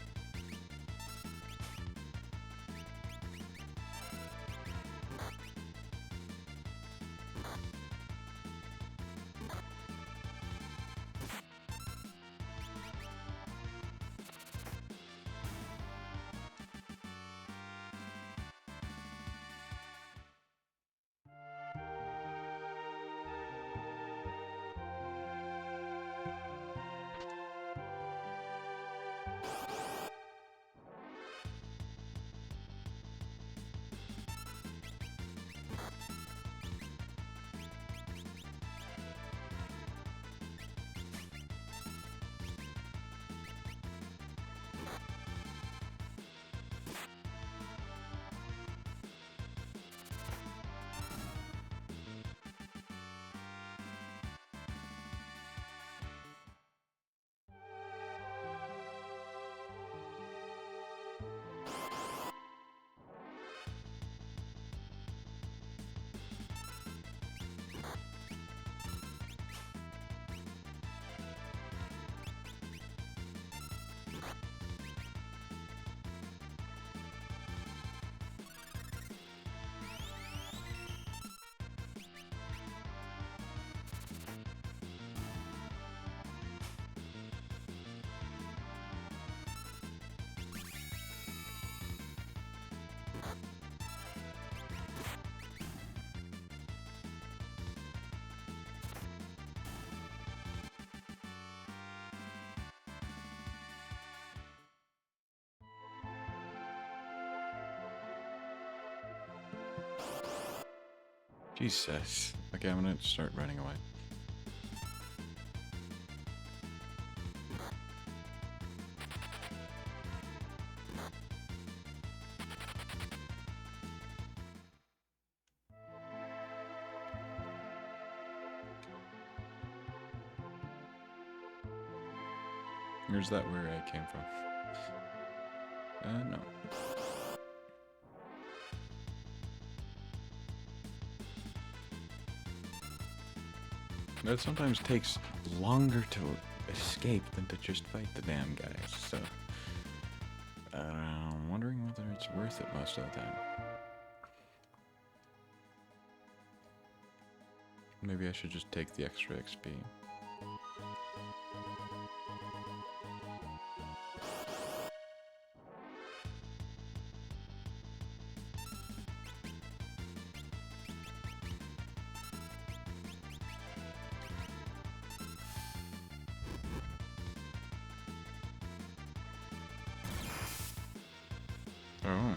Jesus. Okay, I'm gonna start running away. Or is that where I came from? No. It sometimes takes longer to escape than to just fight the damn guys, so... I'm wondering whether it's worth it most of the time. Maybe I should just take the extra XP. Oh.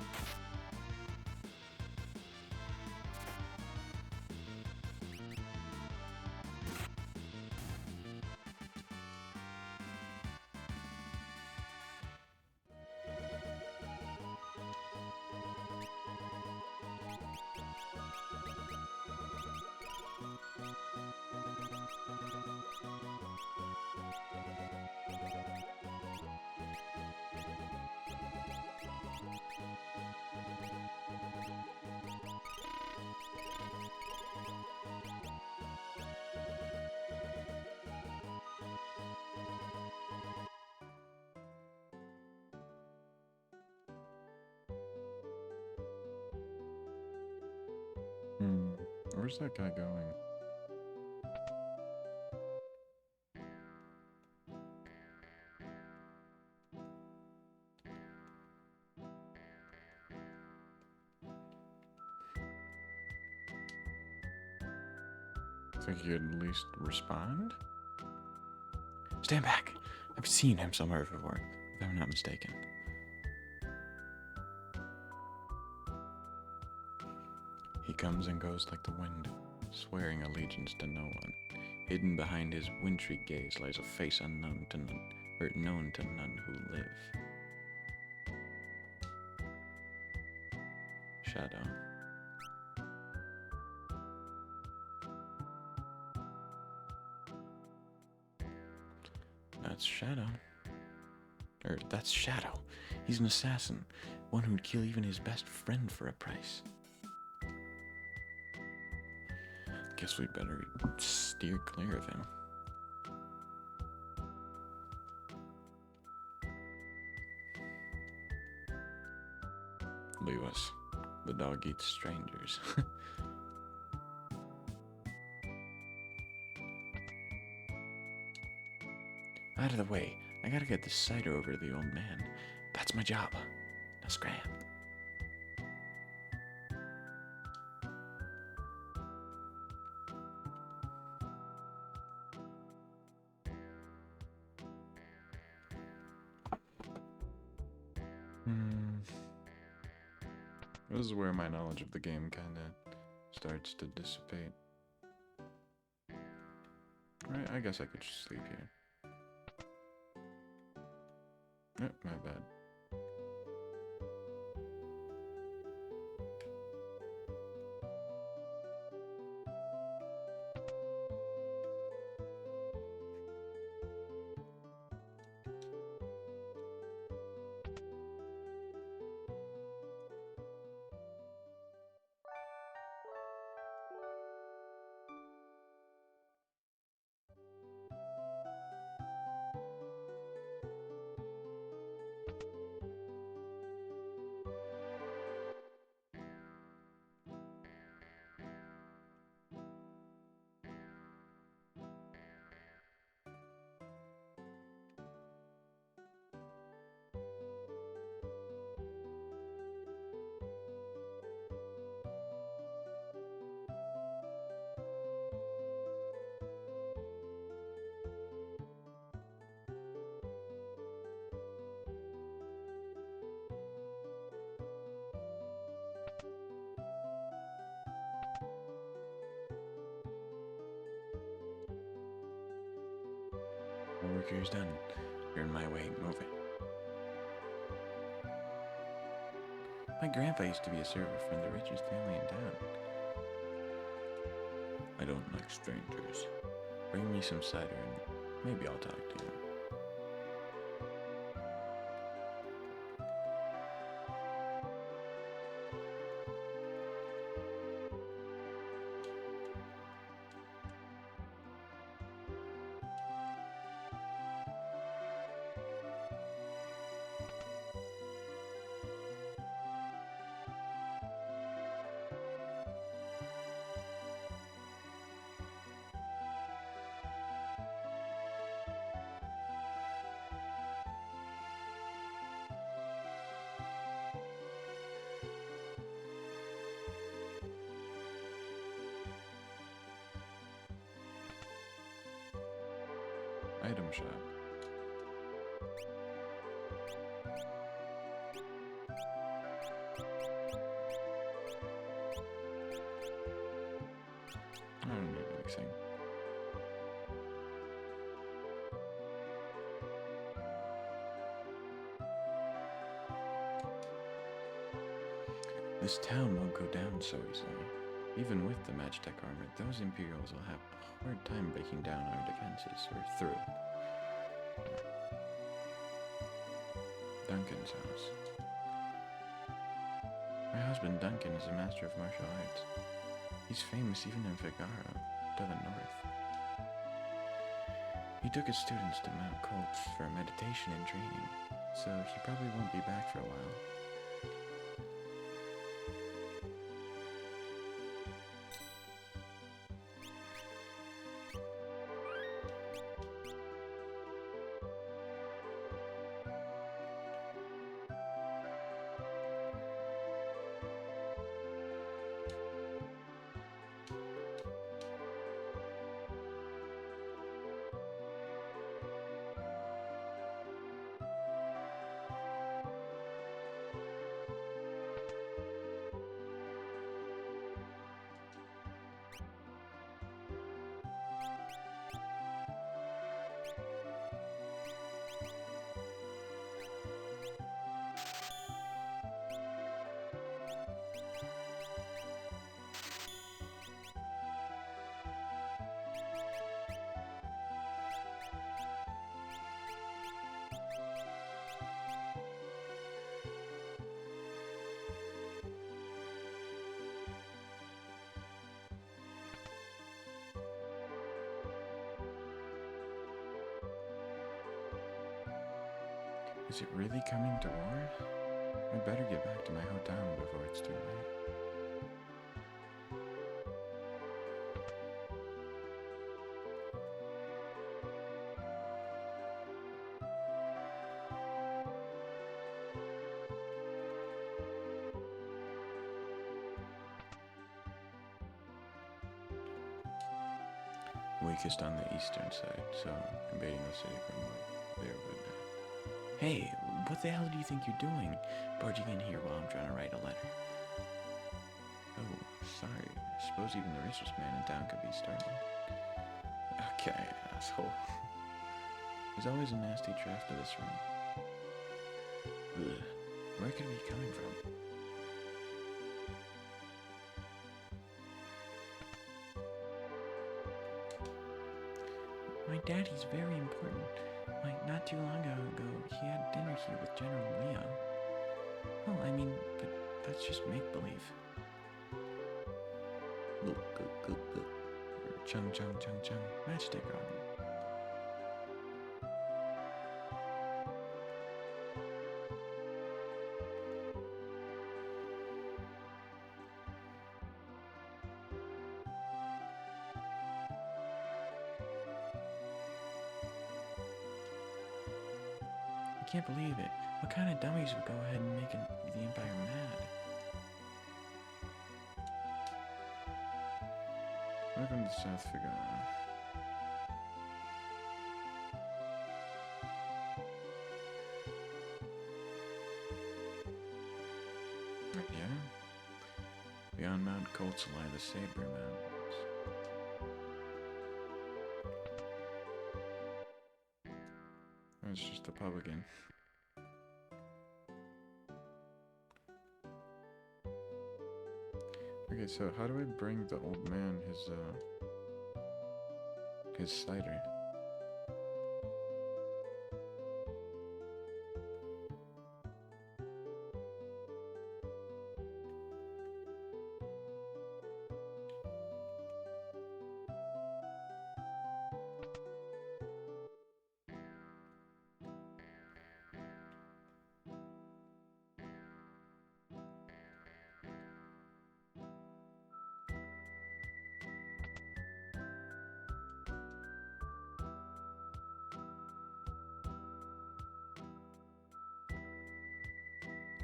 Where's that guy going? Think you'd at least respond? Stand back. I've seen him somewhere before, if I'm not mistaken. He comes and goes like the wind, swearing allegiance to no one. Hidden behind his wintry gaze lies a face unknown to none, or known to none who live. Shadow. That's Shadow. That's Shadow. He's an assassin, one who'd kill even his best friend for a price. Guess we'd better steer clear of him. Leave us. The dog eats strangers. Out of the way. I gotta get this cider over to the old man. That's my job. Now scram. This is where my knowledge of the game kinda starts to dissipate. Right, I guess I could just sleep here. Oh, my bad. Work here's done. You're in my way. Move it. My grandpa used to be a server from the richest family in town. I don't like strangers. Bring me some cider and maybe I'll talk to you. Item shop. I don't need anything. This town won't go down so easily. Even with the Magitech armor, those Imperials will have a hard time breaking down our defenses, or through. Duncan's house. My husband Duncan is a master of martial arts. He's famous even in Figaro, to the north. He took his students to Mount Colts for meditation and training, so he probably won't be back for a while. Is it really coming to war? I better get back to my hotel before it's too late. Weakest on the eastern side, so invading the city from there would. Hey, what the hell do you think you're doing? Barging in here while I'm trying to write a letter. Oh, sorry. I suppose even the richest man in town could be startled. Okay, asshole. There's always a nasty draft to this room. Ugh. Where could it be coming from? My daddy's very important. Like, not too long ago, he had dinner here with General Leo. Well, I mean, but that's just make-believe. Chung chung chung chung. Matchstick on. I can't believe it. What kind of dummies would go ahead and make the Empire mad? Welcome to South Figaro. Yeah? Beyond Mount Colts lie the Saber Mountains. Oh, it's just a pub again. Okay, so how do I bring the old man his cider?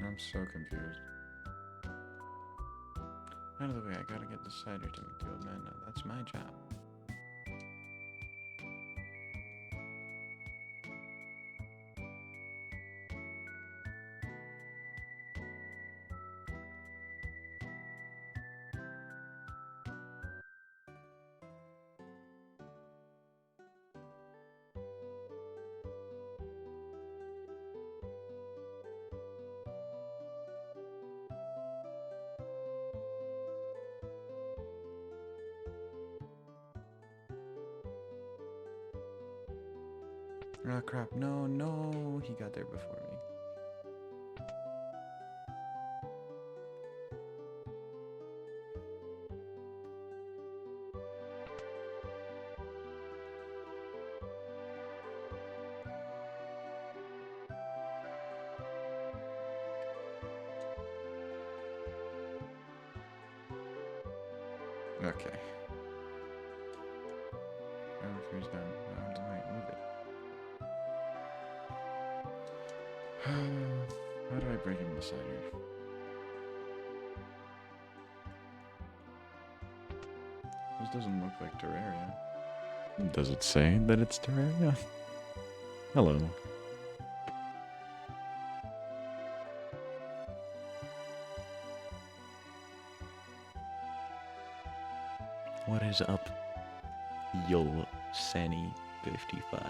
I'm so confused. Out of the way, I gotta get the cider to make the old man know. That's my job. Oh crap, no, he got there before me. Okay. He's done. Right, move it. How do I bring him the cider? This doesn't look like Terraria. Does it say that it's Terraria? Hello. What is up, yo, Sani 55?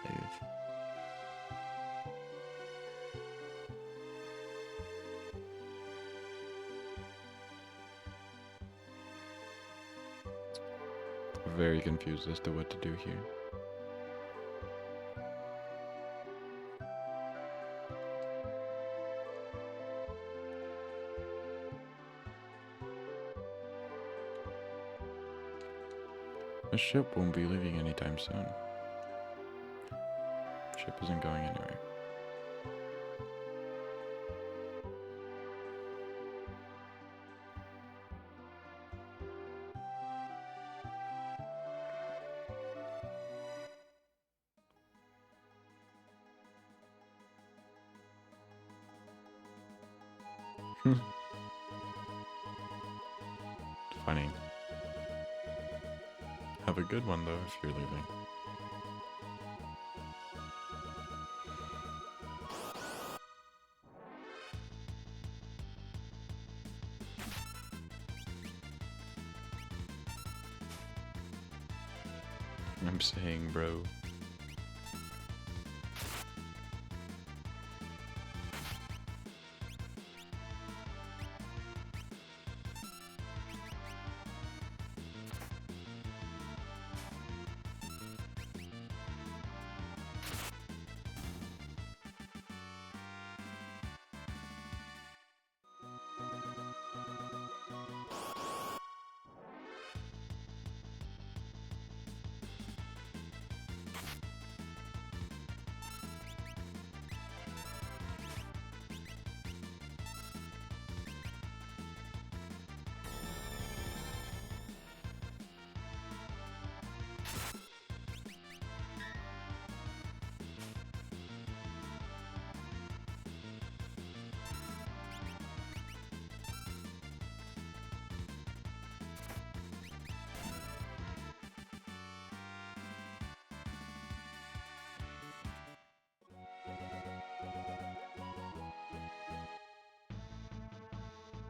Very confused as to what to do here. The ship won't be leaving anytime soon. Ship isn't going anywhere. Funny. Have a good one, though, if you're leaving. I'm saying, bro.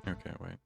Okay, wait.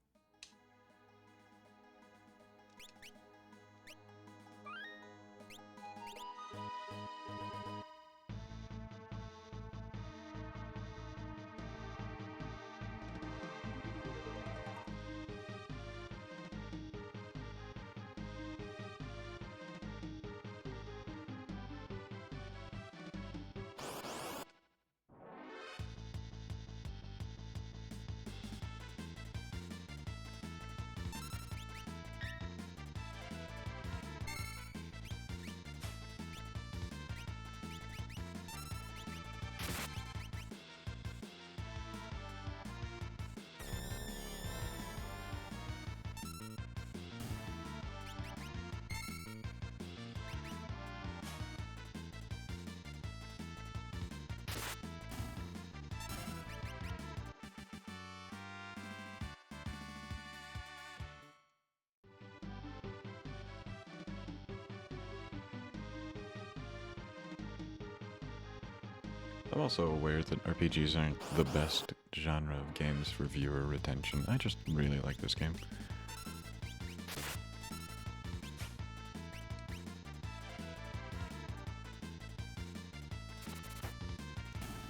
I'm also aware that RPGs aren't the best genre of games for viewer retention. I just really like this game.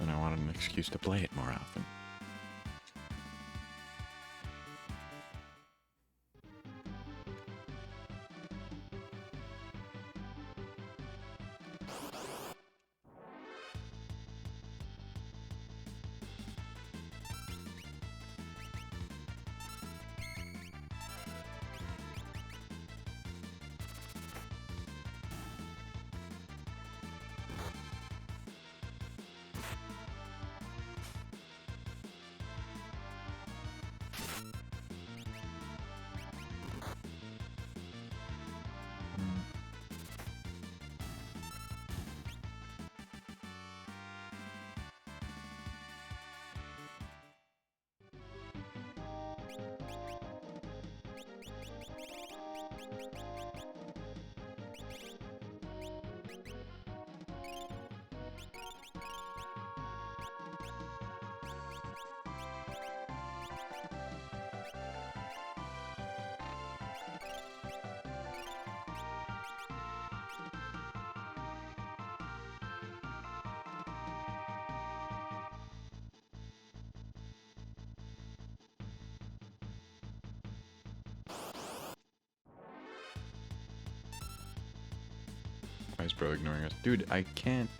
And I wanted an excuse to play it more often. Why is bro ignoring us? Dude, I can't.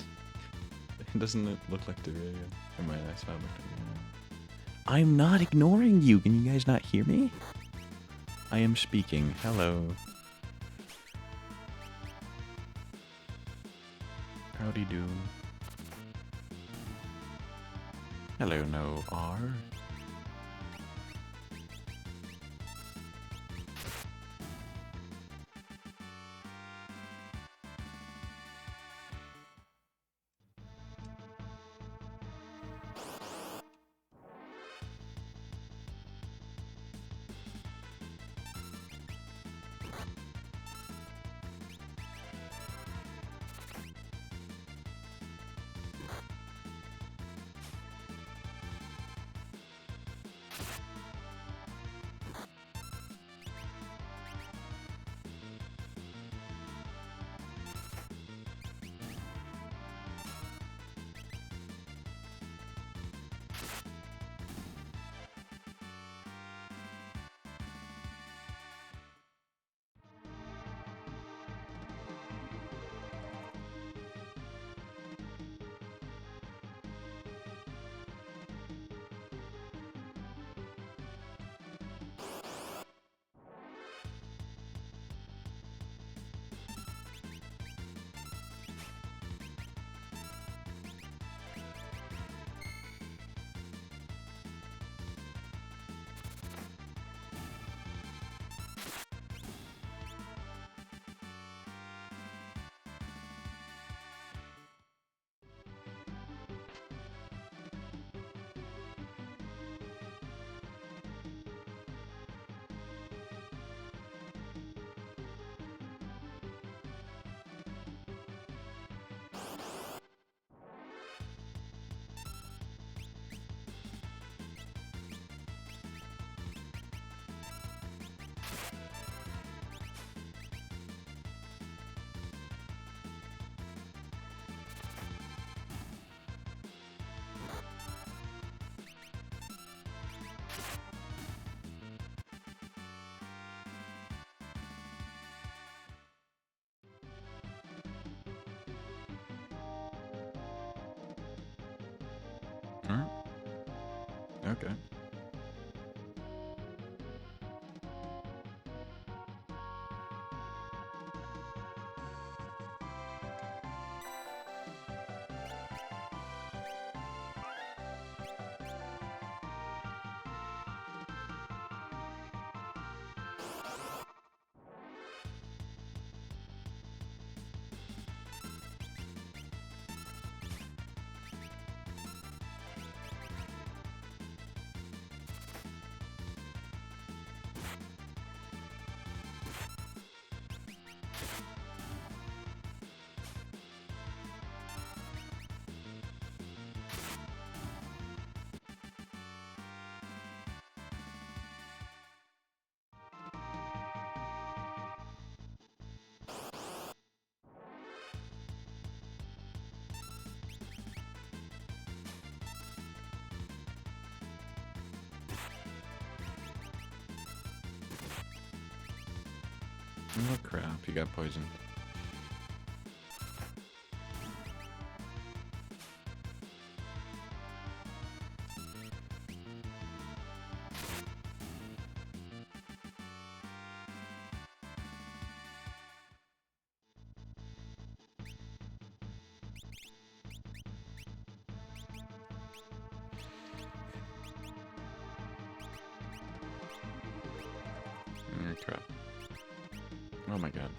Doesn't it look like the video? Or my eyes sound like the video? I'm not ignoring you. Can you guys not hear me? I am speaking. Hello. Howdy do. Hello, no R. Okay. Oh crap, you got poisoned. Oh crap. Oh my god.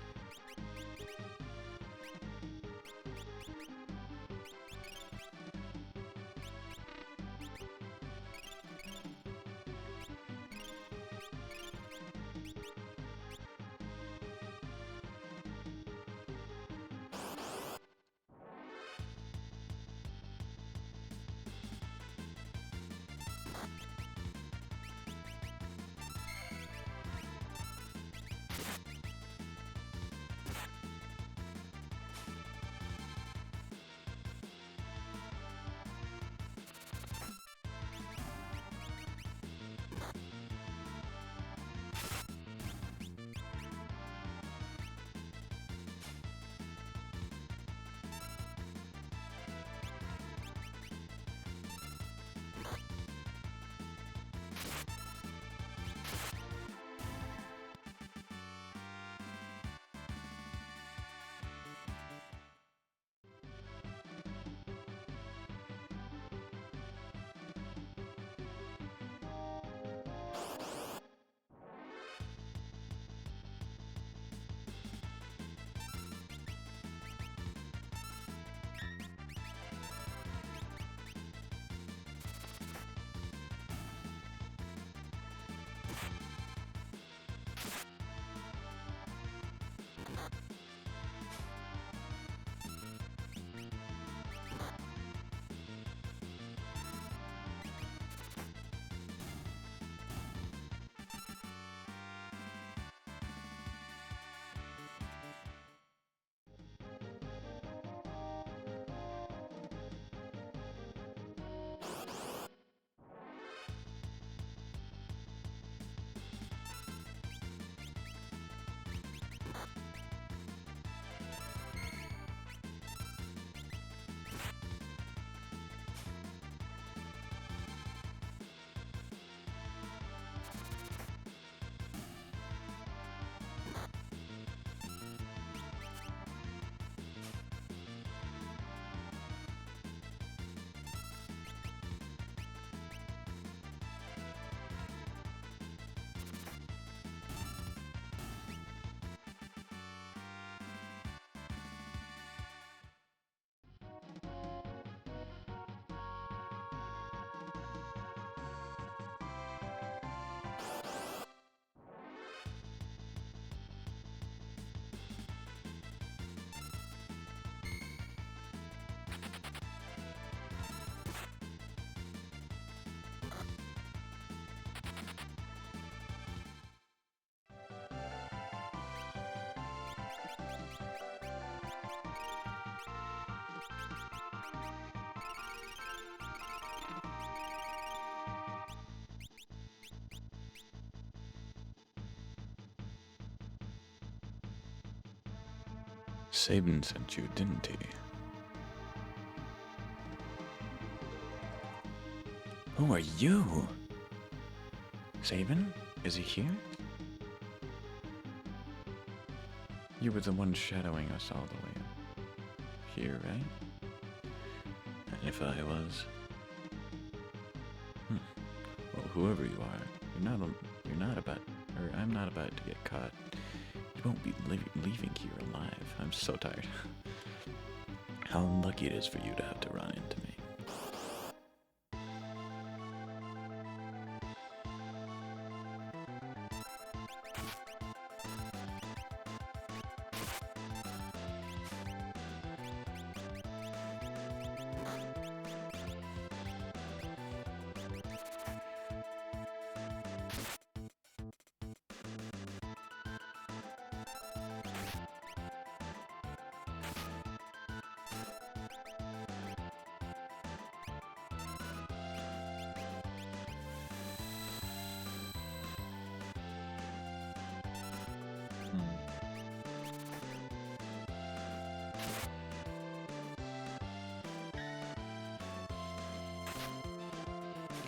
Sabin sent you, didn't he? Who are you? Sabin? Is he here? You were the one shadowing us all the way here, right? And if I was... Well, whoever you are, you're not about... Or I'm not about to get caught. You won't be leaving here alive. I'm so tired. How unlucky it is for you to have to run into me.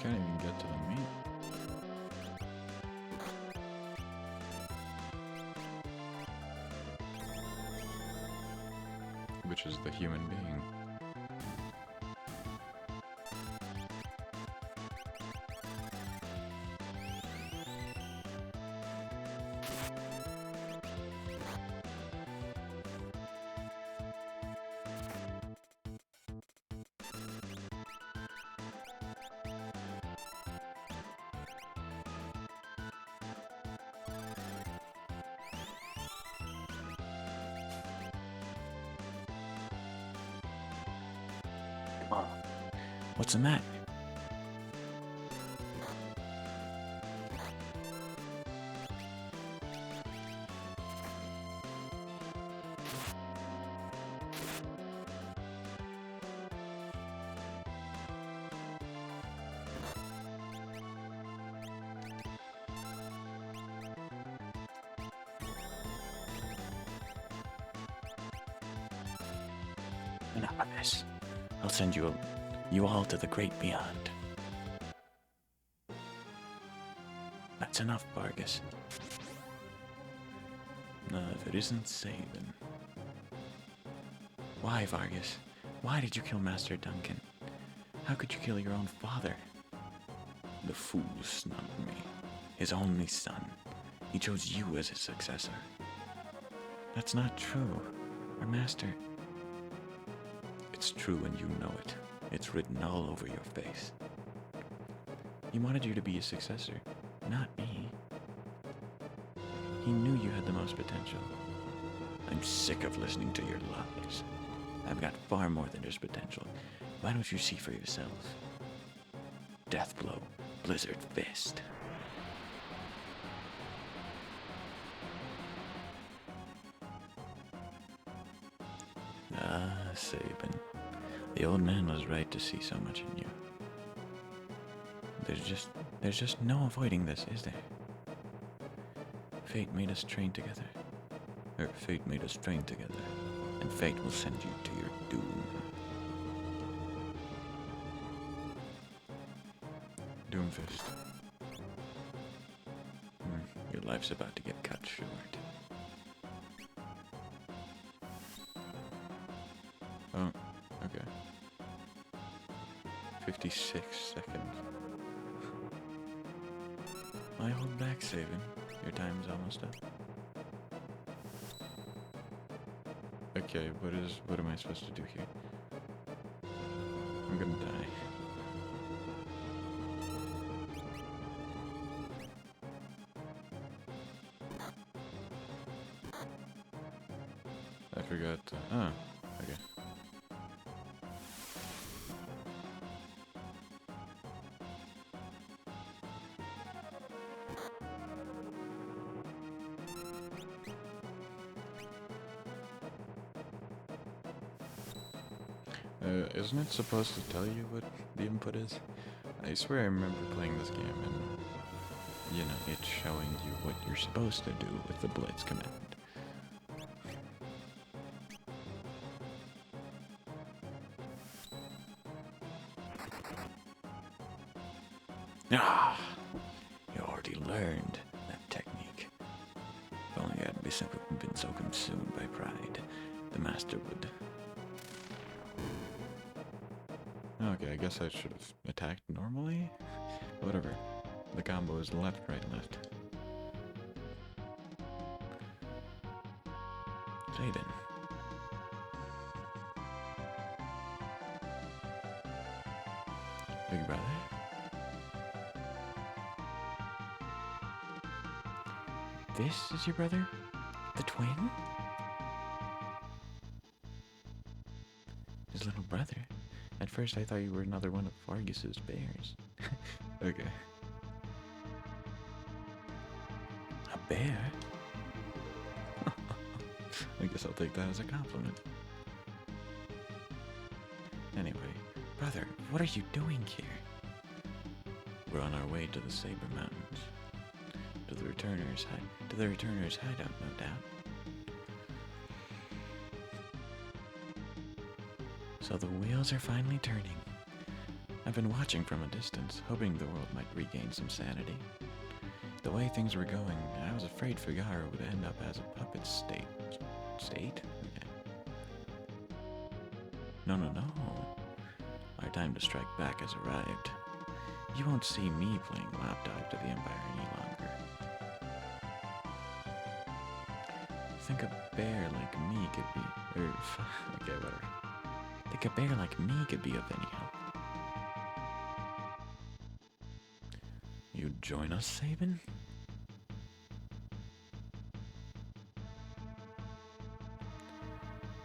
Can't even get to the meat. Which is the human being. What's the matter? Enough of this. I'll send you all to the great beyond. That's enough, Vargas. If it isn't Sabin. Why, Vargas? Why did you kill Master Duncan? How could you kill your own father? The fool snubbed me. His only son. He chose you as his successor. That's not true. Our master... It's true and you know it. It's written all over your face. He wanted you to be his successor, not me. He knew you had the most potential. I'm sick of listening to your lies. I've got far more than just potential. Why don't you see for yourself? Death blow, blizzard fist. Ah, Sabin. The old man was right to see so much in you. There's just no avoiding this, is there? Fate made us train together. Fate made us train together, and fate will send you to your doom. Doomfist. Your life's about to get cut short. Oh, okay. 56 seconds. Why hold back, Sabin? Your time's almost up. Okay, what am I supposed to do here? I'm gonna die. I forgot. Okay. Isn't it supposed to tell you what the input is? I swear I remember playing this game and, you know, it's showing you what you're supposed to do with the blitz command. Ah, you already learned that technique. If only I hadn't been so consumed by pride, the master would. Okay, I guess I should have attacked normally? Whatever. The combo is left, right, left. Zayden. Big brother? This is your brother? The twin? His little brother? At first I thought you were another one of Fargus's bears. Okay. A bear? I guess I'll take that as a compliment. Anyway, brother, what are you doing here? We're on our way to the Saber Mountains. To the Returners' hideout, no doubt. So the wheels are finally turning. I've been watching from a distance, hoping the world might regain some sanity. The way things were going, I was afraid Figaro would end up as a puppet state. State? Okay. No. Our time to strike back has arrived. You won't see me playing lapdog to the Empire any longer. Think a bear like me could be... okay, whatever. Think a bear like me could be of any help. You'd join us, Sabin?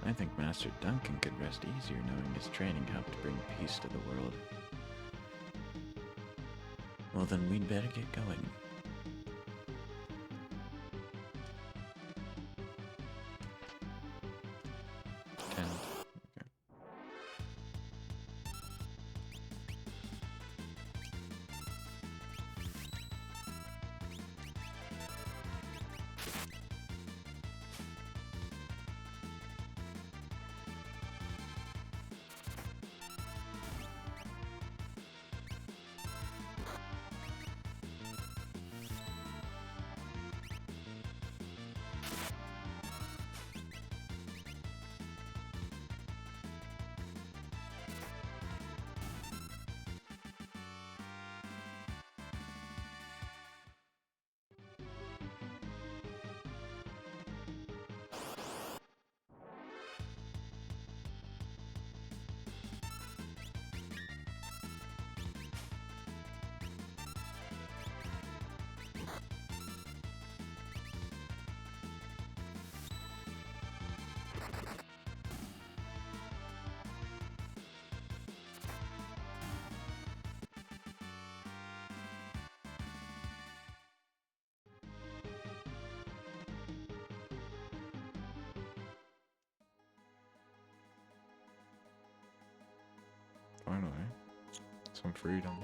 I think Master Duncan could rest easier knowing his training helped bring peace to the world. Well, then we'd better get going. And okay. Finally, some freedom.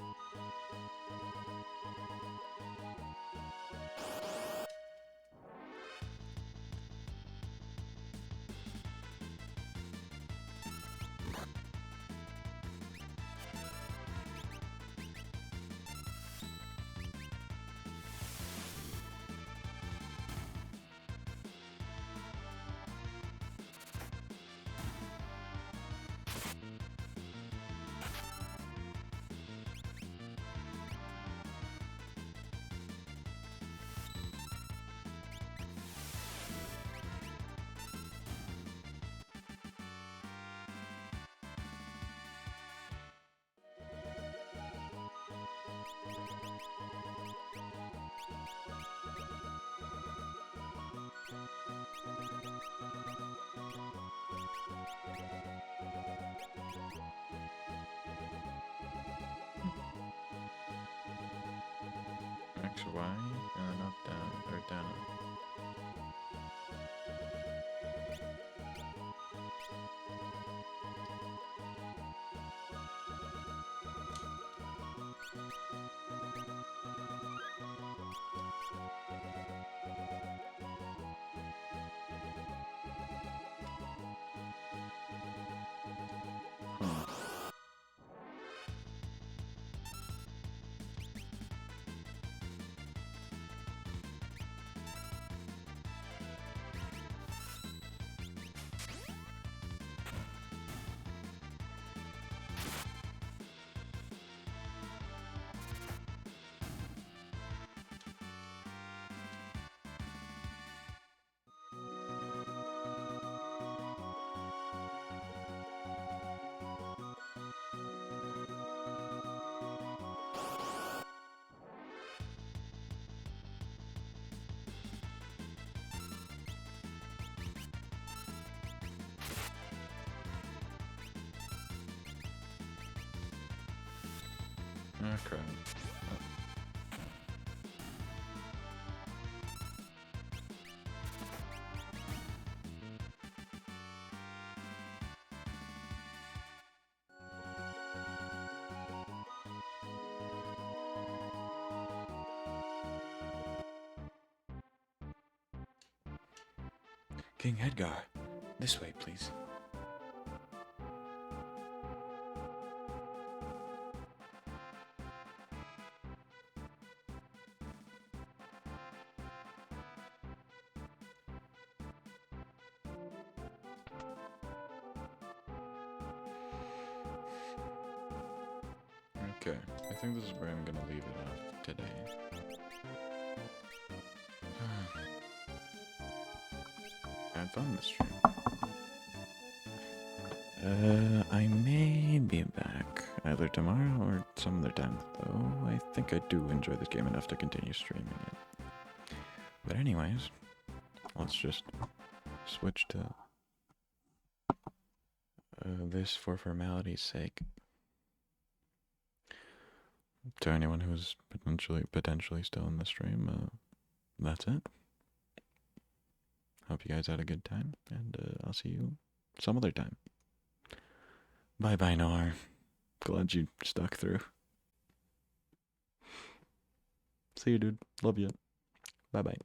X, Y, and then up, down, or down, up. Hmm. Okay. King Edgar, this way, please. Okay, I think this is where I'm gonna leave it off today. Had fun this stream. I may be back either tomorrow or some other time, though I think I do enjoy this game enough to continue streaming it. But anyways, let's just switch to this for formality's sake. To anyone who's potentially still in the stream, that's it. Hope you guys had a good time, and I'll see you some other time. Bye bye, Noir. Glad you stuck through. See you, dude. Love you. Bye bye.